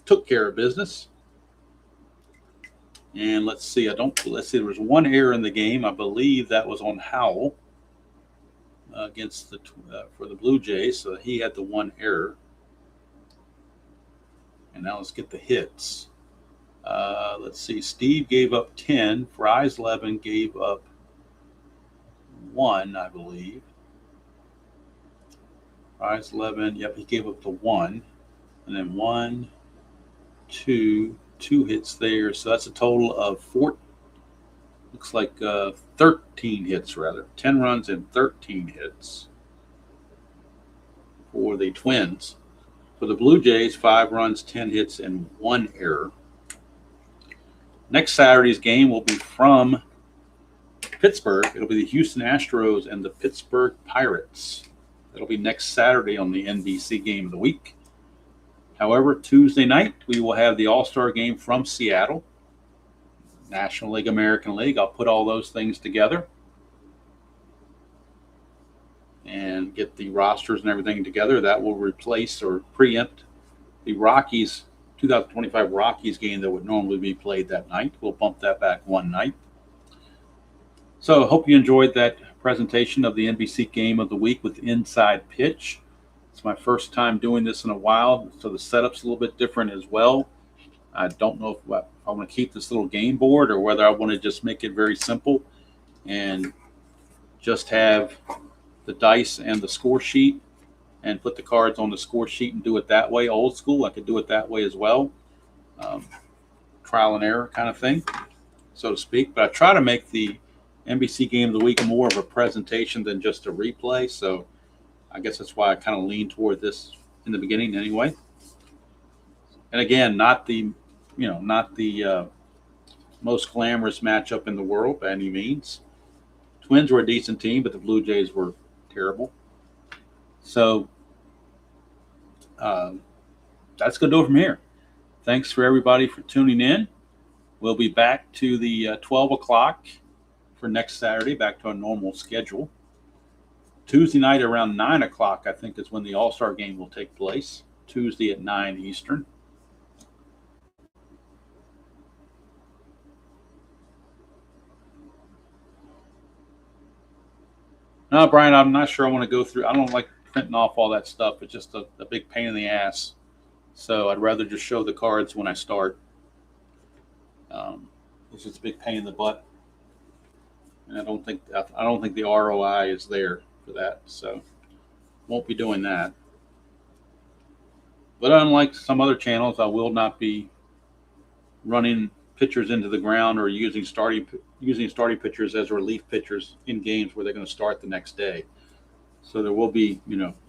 S1: took care of business. And let's see, there was 1 error in the game. I believe that was on Howell against for the Blue Jays. So he had the 1 error. And now let's get the hits. Let's see, Steve gave up 10. Fries-Levin gave up 1, I believe. Fries-Levin, yep, he gave up the 1. And then 1, 2 hits there. So that's a total of 4. Looks like 13 hits, rather. 10 runs and 13 hits for the Twins. For the Blue Jays, 5 runs, 10 hits, and 1 error. Next Saturday's game will be from Pittsburgh. It'll be the Houston Astros and the Pittsburgh Pirates. It'll be next Saturday on the NBC Game of the Week. However, Tuesday night, we will have the All-Star Game from Seattle. National League, American League. I'll put all those things together and get the rosters and everything together. That will replace or preempt the Rockies 2025 Rockies game that would normally be played that night. We'll bump that back 1 night. So I hope you enjoyed that presentation of the NBC Game of the Week with Inside Pitch. It's my first time doing this in a while, so the setup's a little bit different as well. I don't know if I want to keep this little game board or whether I want to just make it very simple and just have the dice and the score sheet and put the cards on the score sheet and do it that way. Old school, I could do it that way as well. Trial and error kind of thing, so to speak. But I try to make the NBC Game of the Week more of a presentation than just a replay. So I guess that's why I kind of lean toward this in the beginning anyway. And again, not the most glamorous matchup in the world by any means. Twins were a decent team, but the Blue Jays were terrible. So that's going to do it from here. Thanks for everybody for tuning in. We'll be back to the 12 o'clock for next Saturday, back to our normal schedule. Tuesday night around 9 o'clock, I think, is when the All-Star Game will take place. Tuesday at 9 Eastern. No, Brian, I'm not sure I want to go through. I don't like printing off all that stuff. It's just a big pain in the ass. So I'd rather just show the cards when I start. It's just a big pain in the butt. And I don't think the ROI is there for that. So won't be doing that. But unlike some other channels, I will not be running pitchers into the ground or using starting pitchers as relief pitchers in games where they're going to start the next day. So there will be,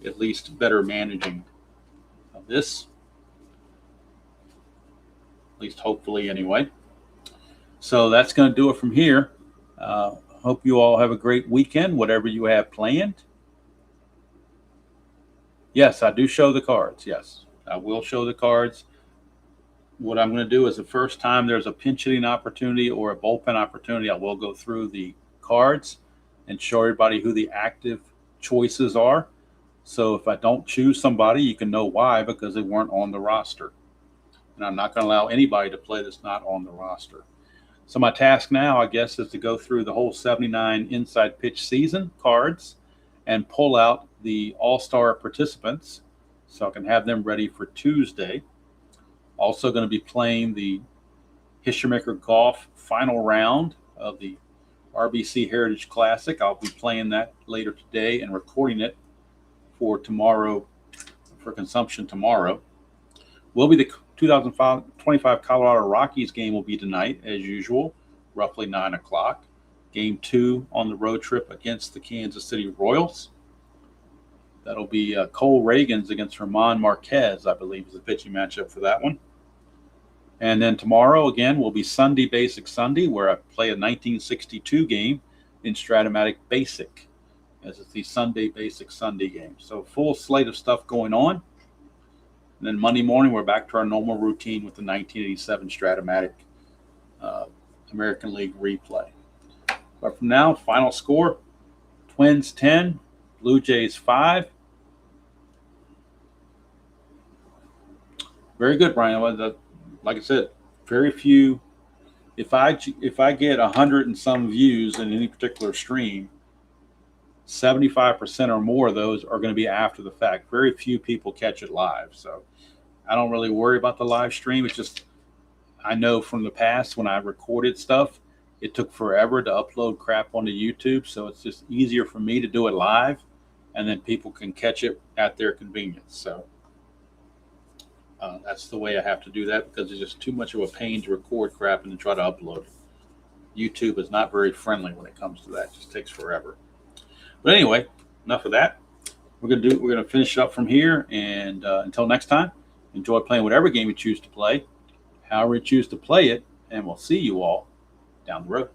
S1: at least better managing of this, at least hopefully anyway. So that's going to do it from here. Hope you all have a great weekend, whatever you have planned. Yes, I do show the cards. Yes, I will show the cards. What I'm going to do is the first time there's a pinch hitting opportunity or a bullpen opportunity, I will go through the cards and show everybody who the active choices are. So if I don't choose somebody, you can know why, because they weren't on the roster. And I'm not going to allow anybody to play that's not on the roster. So my task now, I guess, is to go through the whole 79 inside pitch season cards and pull out the all-star participants so I can have them ready for Tuesday. Also going to be playing the History Maker Golf final round of the RBC Heritage Classic. I'll be playing that later today and recording it for tomorrow, for consumption tomorrow. Will be the 2025 Colorado Rockies game will be tonight, as usual, roughly 9 o'clock. Game 2 on the road trip against the Kansas City Royals. That'll be Cole Reagans against Herman Marquez, I believe, is the pitching matchup for that one. And then tomorrow, again, will be Sunday Basic Sunday, where I play a 1962 game in Strat-O-Matic Basic, as it's the Sunday Basic Sunday game. So full slate of stuff going on. And then Monday morning, we're back to our normal routine with the 1987 Strat-O-Matic American League replay. But from now, final score, Twins 10, Blue Jays 5. Very good, Brian. Like I said, very few. If I get 100 and some views in any particular stream, 75% or more of those are going to be after the fact. Very few people catch it live. So I don't really worry about the live stream. It's just, I know from the past when I recorded stuff, it took forever to upload crap onto YouTube. So it's just easier for me to do it live, and then people can catch it at their convenience. So that's the way I have to do that, because it's just too much of a pain to record crap and then try to upload it. YouTube is not very friendly when it comes to that. It just takes forever. But anyway, enough of that. We're gonna finish it up from here, and until next time, enjoy playing whatever game you choose to play, however you choose to play it, and we'll see you all down the road.